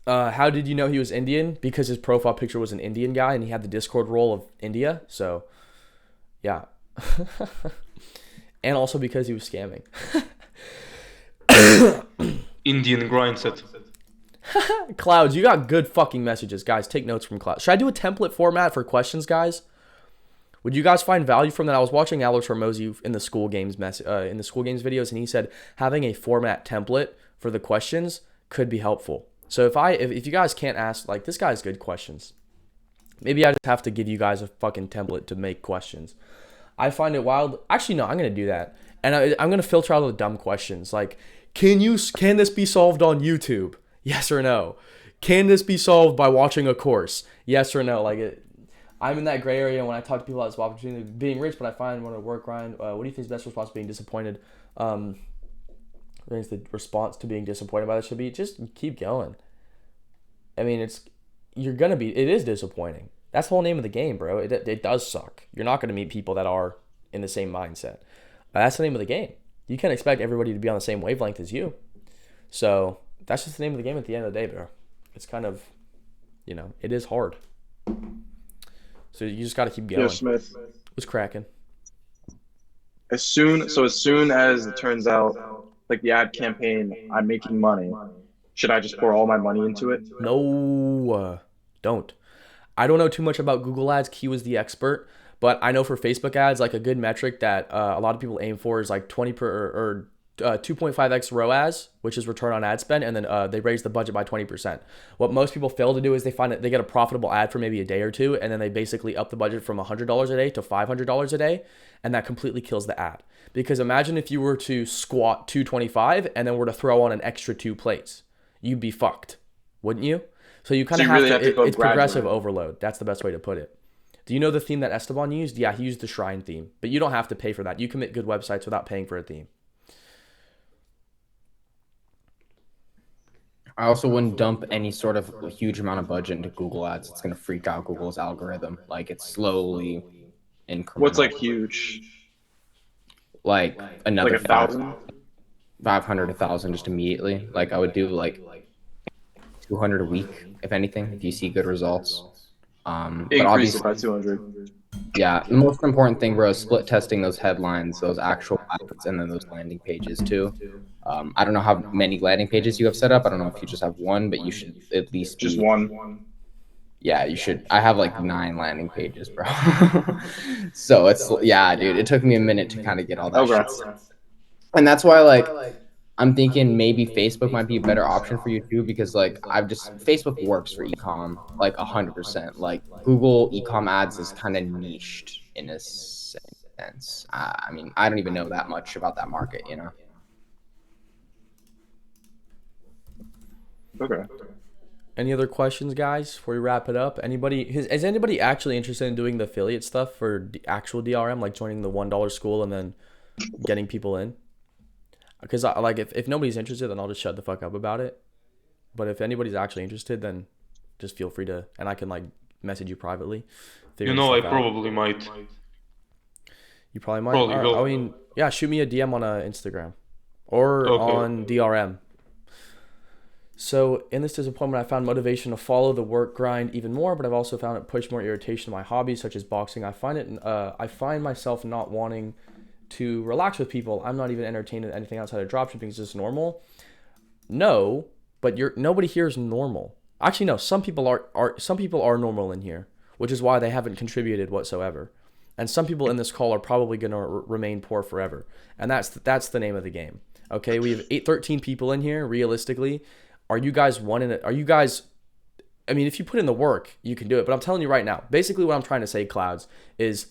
S2: how did you know he was Indian? Because his profile picture was an Indian guy and he had the Discord role of India. So, yeah. And also because he was scamming.
S3: Indian grind set.
S2: Clouds, you got good fucking messages. Guys, take notes from Clouds. Should I do a template format for questions, guys? Would you guys find value from that? I was watching Alex Hormozy in the school games videos, and he said having a format template for the questions could be helpful. So if you guys can't ask, like, this guy's good questions, maybe I just have to give you guys a fucking template to make questions. I find it wild. Actually, no, I'm gonna do that, and I'm gonna filter out the dumb questions like, can this be solved on YouTube? Yes or no. Can this be solved by watching a course? Yes or no. I'm in that gray area when I talk to people about this opportunity of being rich, but I find when I work grind, what do you think is the best response to being disappointed? I think the response to being disappointed by this should be just keep going. I mean, it is disappointing. That's the whole name of the game, bro. It does suck. You're not going to meet people that are in the same mindset. That's the name of the game. You can't expect everybody to be on the same wavelength as you. So that's just the name of the game at the end of the day, bro. It's kind of, it is hard. So you just got to keep going.
S7: Yo, Smith.
S2: What's cracking?
S7: As soon as it turns out, like the ad campaign, I'm making money, should I just pour all my money into it?
S2: No, don't. I don't know too much about Google ads. Q is the expert, but I know for Facebook ads, like a good metric that a lot of people aim for is like 20 per or 2.5x ROAS, which is return on ad spend, and then they raise the budget by 20%. What most people fail to do is they get a profitable ad for maybe a day or two, and then they basically up the budget from $100 a day to $500 a day, and that completely kills the ad. Because imagine if you were to squat 225 and then were to throw on an extra 2 plates, you'd be fucked, wouldn't you? So you kind of
S7: really
S2: have to.
S7: go
S2: It's progressive
S7: gradually.
S2: overload. That's the best way to put it. Do you know the theme that Esteban used? Yeah, he used the Shrine theme, but you don't have to pay for that. You can make good websites without paying for a theme.
S6: I also wouldn't dump any sort of huge amount of budget into Google Ads. It's going to freak out Google's algorithm. Like it's slowly incremental.
S7: What's like huge?
S6: Like another
S7: Like 1,000?
S6: 500, 1,000 just immediately. Like I would do like 200 a week, if anything, if you see good results. But
S7: Increase it
S6: obviously,
S7: by 200.
S6: yeah, the most important thing, bro, is split testing those headlines, those actual outputs, and then those landing pages too. I don't know how many landing pages you have set up. I don't know if you just have one, but you should at least
S7: Just one.
S6: Yeah, you should. I have like 9 landing pages, bro. So it's yeah, dude. It took me a minute to kind of get all that
S7: Okay.
S6: shit. And that's why like I'm thinking maybe Facebook might be a better option for you too, because like Facebook works for ecom like 100%. Like Google ecom ads is kind of niched in a sense. I mean, I don't even know that much about that market, you know.
S7: Okay.
S2: Any other questions, guys, before we wrap it up? Is anybody actually interested in doing the affiliate stuff for actual DRM, like joining the $1 school and then getting people in? Because if nobody's interested, then I'll just shut the fuck up about it. But if anybody's actually interested, then just feel free to, and I can like message you privately.
S3: You know, I probably might.
S2: You probably might.
S3: Probably will.
S2: I mean, yeah, shoot me a DM on Instagram or on DRM. So in this disappointment, I found motivation to follow the work grind even more, but I've also found it pushed more irritation to my hobbies, such as boxing. I find myself not wanting to relax with people. I'm not even entertained in anything outside of dropshipping. Is this normal? No, but nobody here is normal. Actually, no. Some people are normal in here, which is why they haven't contributed whatsoever. And some people in this call are probably going to remain poor forever. And that's the name of the game. Okay, we have 13 people in here. Realistically, are you guys I mean, if you put in the work, you can do it. But I'm telling you right now, basically what I'm trying to say, Clouds, is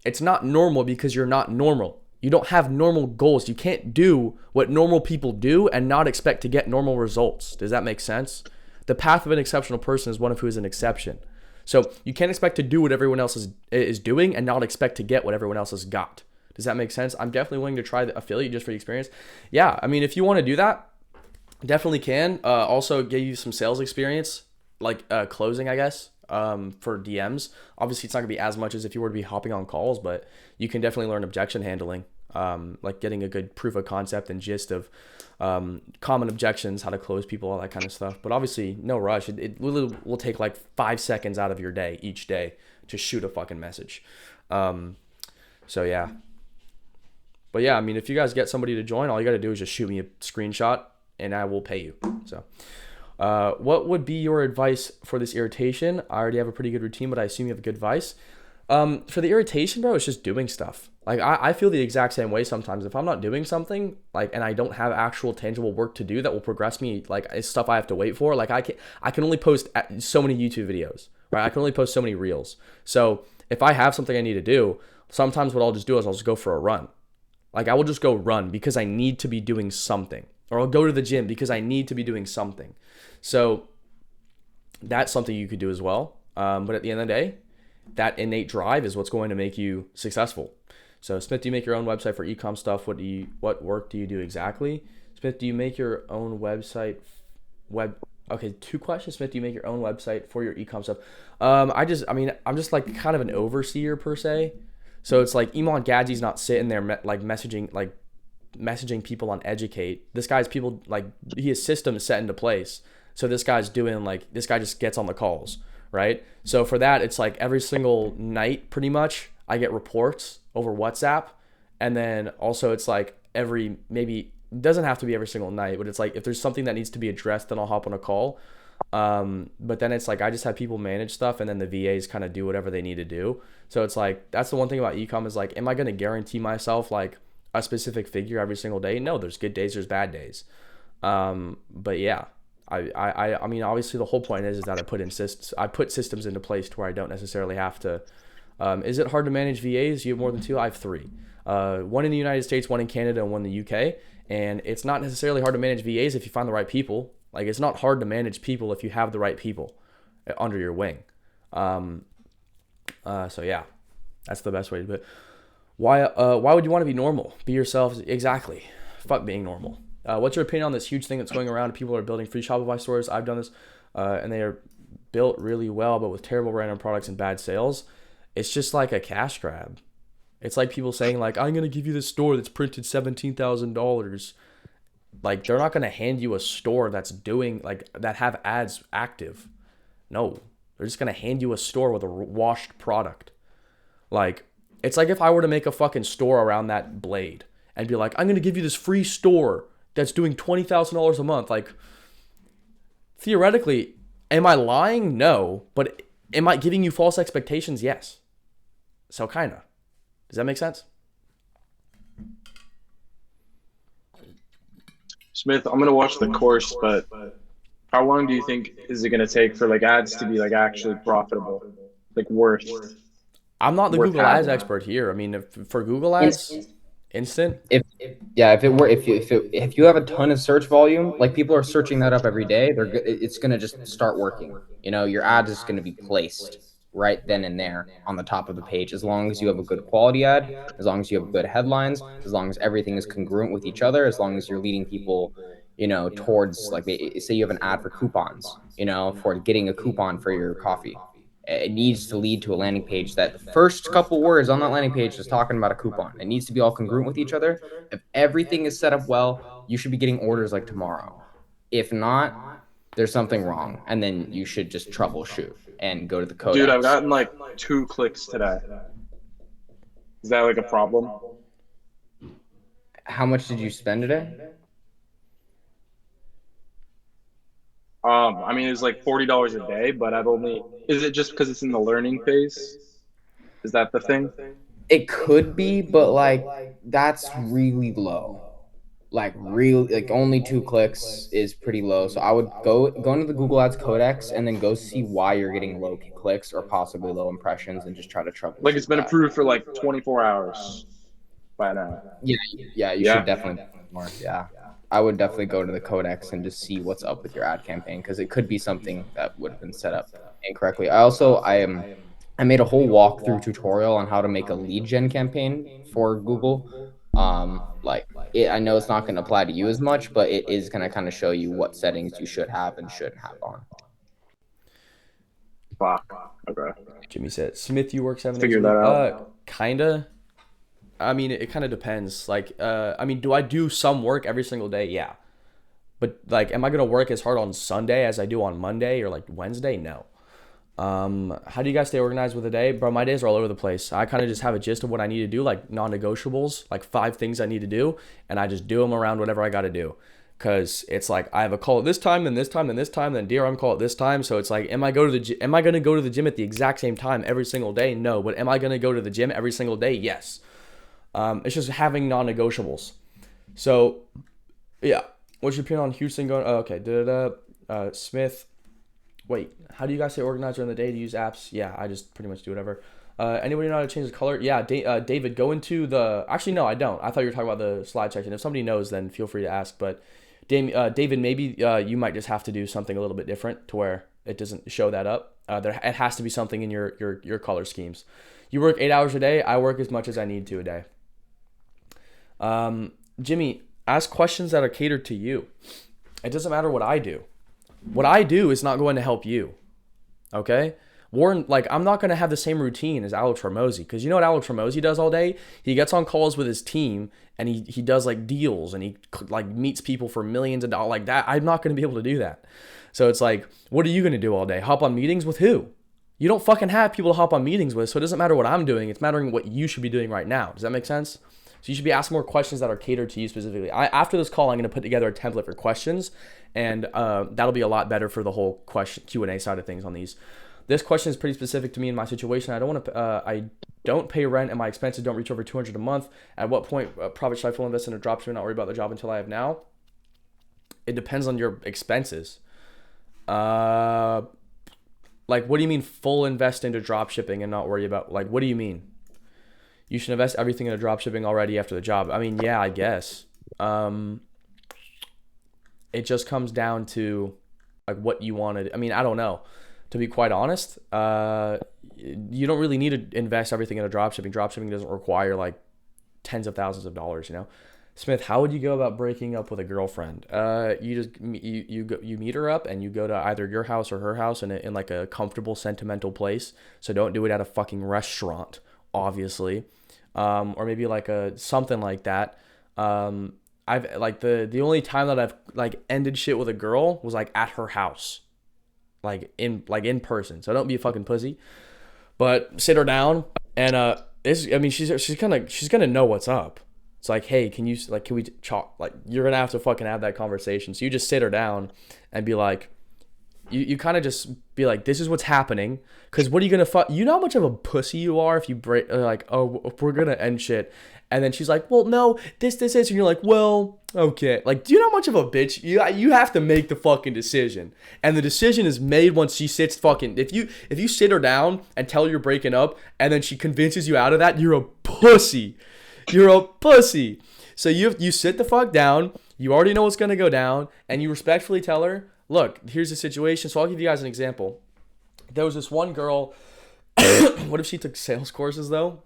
S2: it's not normal because you're not normal. You don't have normal goals. You can't do what normal people do and not expect to get normal results. Does that make sense? The path of an exceptional person is one of who is an exception. So you can't expect to do what everyone else is doing and not expect to get what everyone else has got. Does that make sense? I'm definitely willing to try the affiliate just for the experience. Yeah, I mean, if you want to do that, definitely can. Also give you some sales experience, like closing, I guess, for DMs. Obviously, it's not going to be as much as if you were to be hopping on calls, but you can definitely learn objection handling, like getting a good proof of concept and gist of common objections, how to close people, all that kind of stuff. But obviously, no rush. It will take like 5 seconds out of your day each day to shoot a fucking message. So yeah. But yeah, I mean, if you guys get somebody to join, all you got to do is just shoot me a screenshot and I will pay you. So what would be your advice for this irritation? I already have a pretty good routine, but I assume you have a good advice. For the irritation, bro, it's just doing stuff. Like I feel the exact same way sometimes. If I'm not doing something, like, and I don't have actual tangible work to do that will progress me, like it's stuff I have to wait for. Like I can only post so many YouTube videos, right? I can only post so many reels. So If I have something I need to do, sometimes what I'll just do is I'll just go for a run. Like I will just go run because I need to be doing something. Or I'll go to the gym because I need to be doing something. So that's something you could do as well. But at the end of the day, that innate drive is what's going to make you successful. So Smith, do you make your own website for ecom stuff? What work do you do exactly? Smith, do you make your own website Okay, 2 questions. Smith, do you make your own website for your ecom stuff? I'm just like kind of an overseer per se. So it's like Iman Gadji's not sitting there messaging people on Educate. This guy's people like his system is set into place. So this guy just gets on the calls, right? So for that, it's like every single night, pretty much, I get reports over WhatsApp, and then also it's like maybe it doesn't have to be every single night, but it's like if there's something that needs to be addressed, then I'll hop on a call. But then it's like I just have people manage stuff, and then the VAs kind of do whatever they need to do. So it's like that's the one thing about ecom is like, am I going to guarantee myself like a specific figure every single day? No, there's good days, there's bad days. But yeah, I mean, obviously the whole point is that I put systems into place to where I don't necessarily have to. Is it hard to manage VAs? You have more than two? I have three. One in the United States, one in Canada, and one in the UK. And it's not necessarily hard to manage VAs if you find the right people. Like, it's not hard to manage people if you have the right people under your wing. So yeah, that's the best way to do it. Why would you want to be normal? Be yourself. Exactly. Fuck being normal. What's your opinion on this huge thing that's going around? People are building free Shopify stores. I've done this, and they are built really well, but with terrible random products and bad sales. It's just like a cash grab. It's like people saying like, I'm going to give you this store that's printed $17,000. Like, they're not going to hand you a store that's doing like that have ads active. No, they're just going to hand you a store with a washed product. Like, it's like if I were to make a fucking store around that blade and be like, I'm going to give you this free store that's doing $20,000 a month. Like, theoretically, am I lying? No. But am I giving you false expectations? Yes. So kind of. Does that make sense?
S7: Smith, I'm gonna watch the course, but how long do you think is it gonna take for like ads to be like actually profitable, like worth?
S2: I'm not the Google Ads
S7: having?
S2: expert here. I mean, for Google Ads, instant.
S6: If you have a ton of search volume, like people are searching that up every day, it's gonna just start working. You know, your ad is gonna be placed right then and there on the top of the page, as long as you have a good quality ad, as long as you have good headlines, as long as everything is congruent with each other, as long as you're leading people, towards, like, say you have an ad for coupons, for getting a coupon for your coffee. It needs to lead to a landing page that the first couple words on that landing page is talking about a coupon. It needs to be all congruent with each other. If everything is set up well, you should be getting orders like tomorrow. If not, there's something wrong, and then you should just troubleshoot and go to the codex.
S7: Dude, I've gotten like 2 clicks today. Is that like a problem?
S6: How much did you spend today?
S7: I mean, it's like $40 a day, but is it just because it's in the learning phase? Is that the thing?
S6: It could be, but like that's really low. Like only 2 clicks is pretty low. So I would go into the Google Ads Codex and then go see why you're getting low clicks or possibly low impressions, and just try to troubleshoot.
S7: Like, it's been approved for like 24 hours by now.
S6: Yeah, you should definitely more. Yeah. I would definitely go to the Codex and just see what's up with your ad campaign, because it could be something that would have bin set up incorrectly. I made a whole walkthrough tutorial on how to make a lead gen campaign for Google. I know it's not going to apply to you as much, but it is going to kind of show you what settings you should have and shouldn't have on.
S7: Fuck. Okay.
S2: Jimmy said, Smith, you work 7 days
S7: Figure
S2: a
S7: that
S2: week?
S7: out.
S2: Kinda. I mean, it kind of depends. Like, do I do some work every single day? Yeah. But like, am I going to work as hard on Sunday as I do on Monday or like Wednesday? No. How do you guys stay organized with the day? Bro, my days are all over the place. I kind of just have a gist of what I need to do, like non-negotiables, like 5 things I need to do, and I just do them around whatever I got to do. Cause it's like, I have a call at this time, then this time, then this time, then DRM call at this time. So it's like, am I going to go to the gym at the exact same time every single day? No. But am I going to go to the gym every single day? Yes. It's just having non-negotiables. So yeah. What's your opinion on Houston going? Oh, okay. Smith. Wait, how do you guys stay organized during the day to use apps? Yeah, I just pretty much do whatever. Anybody know how to change the color? Yeah, David, go into the. Actually, no, I don't. I thought you were talking about the slide section. If somebody knows, then feel free to ask. But David, maybe you might just have to do something a little bit different to where it doesn't show that up. It has to be something in your color schemes. You work 8 hours a day. I work as much as I need to a day. Jimmy, ask questions that are catered to you. It doesn't matter what I do. What I do is not going to help you. Okay? Warren, like, I'm not going to have the same routine as Alex Ramosi, because you know what Alex Ramosi does all day? He gets on calls with his team, and he does, like, deals, and he, like, meets people for millions of dollars. Like, that, I'm not going to be able to do that. So it's like, what are you going to do all day? Hop on meetings with who? You don't fucking have people to hop on meetings with, so it doesn't matter what I'm doing. It's mattering what you should be doing right now. Does that make sense? So you should be asking more questions that are catered to you specifically. After this call, I'm going to put together a template for questions, and that'll be a lot better for the whole question Q&A side of things on these. This question is pretty specific to me and my situation. I don't pay rent and my expenses don't reach over $200 a month. At what point profit should I full invest in a dropship and not worry about the job until I have now? It depends on your expenses. Like, what do you mean full invest into dropshipping and not worry about, like, what do you mean? You should invest everything into dropshipping already after the job. I mean, yeah, I guess. It just comes down to, like, what you wanted. I mean, I don't know. To be quite honest, you don't really need to invest everything into dropshipping. Dropshipping doesn't require, like, tens of thousands of dollars, you know? Smith, how would you go about breaking up with a girlfriend? You meet her up and you go to either your house or her house in like a comfortable, sentimental place. So don't do it at a fucking restaurant, obviously. Or maybe like something like that. I've like the only time that I've like ended shit with a girl was like at her house. Like in person. So don't be a fucking pussy. But sit her down and she's gonna know what's up. It's like, hey, can we talk? Like, you're gonna have to fucking have that conversation. So you just sit her down and be like, you kind of just be like, this is what's happening. Because what are you gonna you know how much of a pussy you are if you break like, oh, we're gonna end shit. And then she's like, well, no, this is, and you're like, well, okay. Like, do you know how much of a bitch you have to make the fucking decision, and the decision is made once she sits fucking. If you sit her down and tell her you're breaking up, and then she convinces you out of that, you're a pussy. You're a pussy. So you sit the fuck down. You already know what's gonna go down, and you respectfully tell her, look, here's the situation. So I'll give you guys an example. There was this one girl. What if she took sales courses though?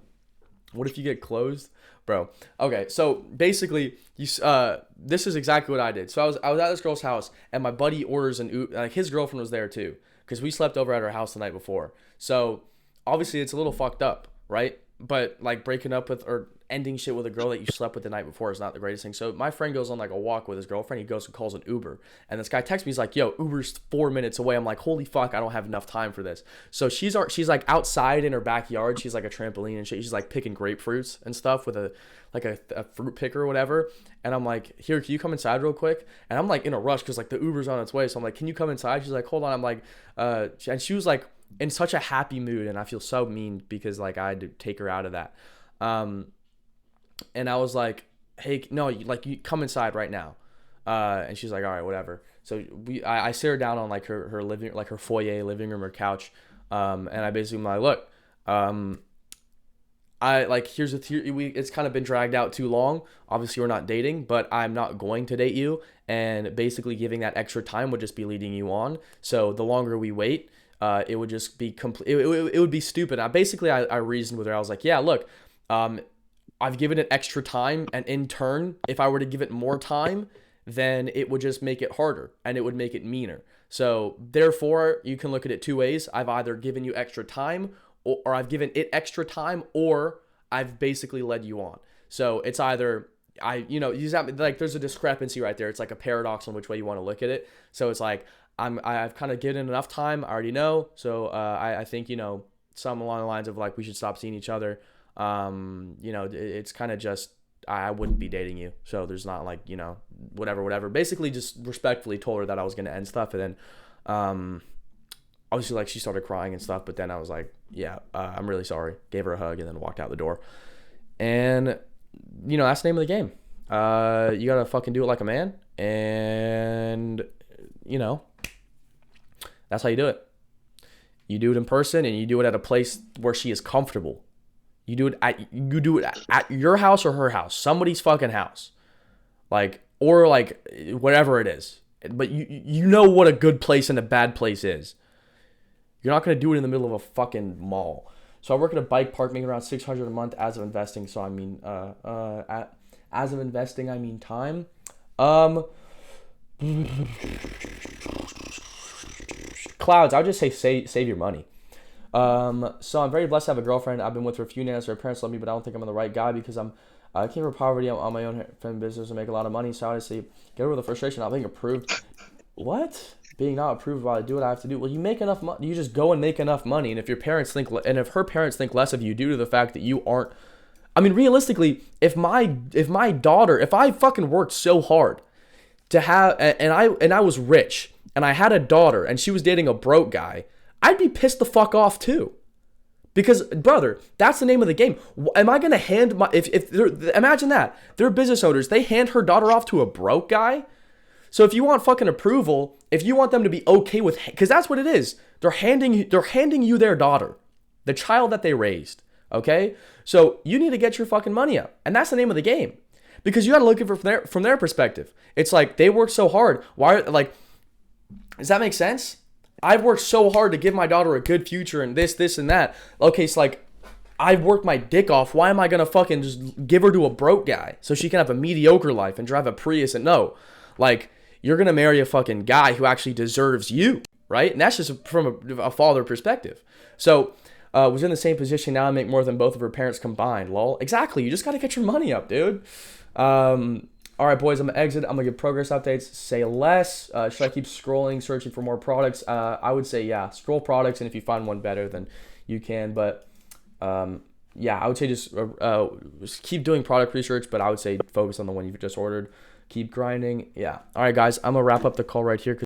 S2: What if you get closed? Bro, okay, so basically, this is exactly what I did. So I was at this girl's house, and my buddy orders an Uber. Like, his girlfriend was there too, because we slept over at her house the night before. So obviously, it's a little fucked up, right? But like breaking up with or ending shit with a girl that you slept with the night before is not the greatest thing. So my friend goes on like a walk with his girlfriend. He goes and calls an Uber, and this guy texts me. He's like, "Yo, Uber's 4 minutes away." I'm like, "Holy fuck, I don't have enough time for this." So she's like outside in her backyard. She's like a trampoline and shit. She's like picking grapefruits and stuff with a fruit picker or whatever. And I'm like, "Here, can you come inside real quick?" And I'm like in a rush because like the Uber's on its way. So I'm like, "Can you come inside?" She's like, "Hold on." I'm like, and she was like in such a happy mood, and I feel so mean because like I had to take her out of that. And I was like, hey, no, you come inside right now. And she's like, all right, whatever. So I sit her down on like her living, like her foyer, living room or couch. And I basically am like, look, I like, here's the theory. It's kind of been dragged out too long. Obviously we're not dating, but I'm not going to date you. And basically giving that extra time would just be leading you on. So the longer we wait, it would just be complete. It would be stupid. I reasoned with her. I was like, yeah, look, I've given it extra time, and in turn, if I were to give it more time, then it would just make it harder and it would make it meaner. So therefore, you can look at it two ways. I've either given you extra time or I've given it extra time, or I've basically led you on. So it's either there's a discrepancy right there. It's like a paradox on which way you want to look at it. So it's like, I've kind of given enough time. I already know. So I think, some along the lines of like, we should stop seeing each other. It's kind of just, I wouldn't be dating you. So there's not like, whatever. Basically just respectfully told her that I was going to end stuff. And then, obviously like she started crying and stuff, but then I was like, yeah, I'm really sorry. Gave her a hug and then walked out the door. And, that's the name of the game. You got to fucking do it like a man. And, that's how you do it. You do it in person, and you do it at a place where she is comfortable. You do it at your house or her house, somebody's fucking house, like, or like whatever it is. But you know what a good place and a bad place is. You're not gonna do it in the middle of a fucking mall. So I work at a bike park, making around $600 a month as of investing. So I mean, as of investing, I mean time. Clouds, I would just say save your money. So I'm very blessed to have a girlfriend. I've been with her a few years. Her parents love me, but I don't think I'm the right guy because I came from poverty. I'm on my own family business and make a lot of money. So I would say get over the frustration not being approved. What? Being not approved while I do what I have to do. Well, you make enough money. You just go and make enough money. And if your parents think, and if her parents think less of you due to the fact that you aren't, I mean, realistically, if my daughter, if I fucking worked so hard to have, and I was rich and I had a daughter and she was dating a broke guy, I'd be pissed the fuck off too. Because, brother, that's the name of the game. Am I gonna hand my, imagine that they're business owners, they hand her daughter off to a broke guy. So if you want fucking approval, if you want them to be okay with, because that's what it is, they're handing you their daughter, the child that they raised. Okay, so you need to get your fucking money up, and that's the name of the game, because you got to look at it from their perspective. It's like they worked so hard. Why? Like, does that make sense? I've worked so hard to give my daughter a good future and this and that. Okay, so like, I've worked my dick off. Why am I gonna fucking just give her to a broke guy so she can have a mediocre life and drive a Prius? And no, like, you're gonna marry a fucking guy who actually deserves you, right? And that's just from a father perspective. So, was in the same position now. I make more than both of her parents combined. Lol. Exactly. You just gotta get your money up, dude. All right, boys. I'm gonna exit. I'm gonna give progress updates. Say less. Should I keep scrolling, searching for more products? I would say yeah. Scroll products, and if you find one better, then you can. But yeah, I would say just keep doing product research. But I would say focus on the one you've just ordered. Keep grinding. Yeah. All right, guys. I'm gonna wrap up the call right here.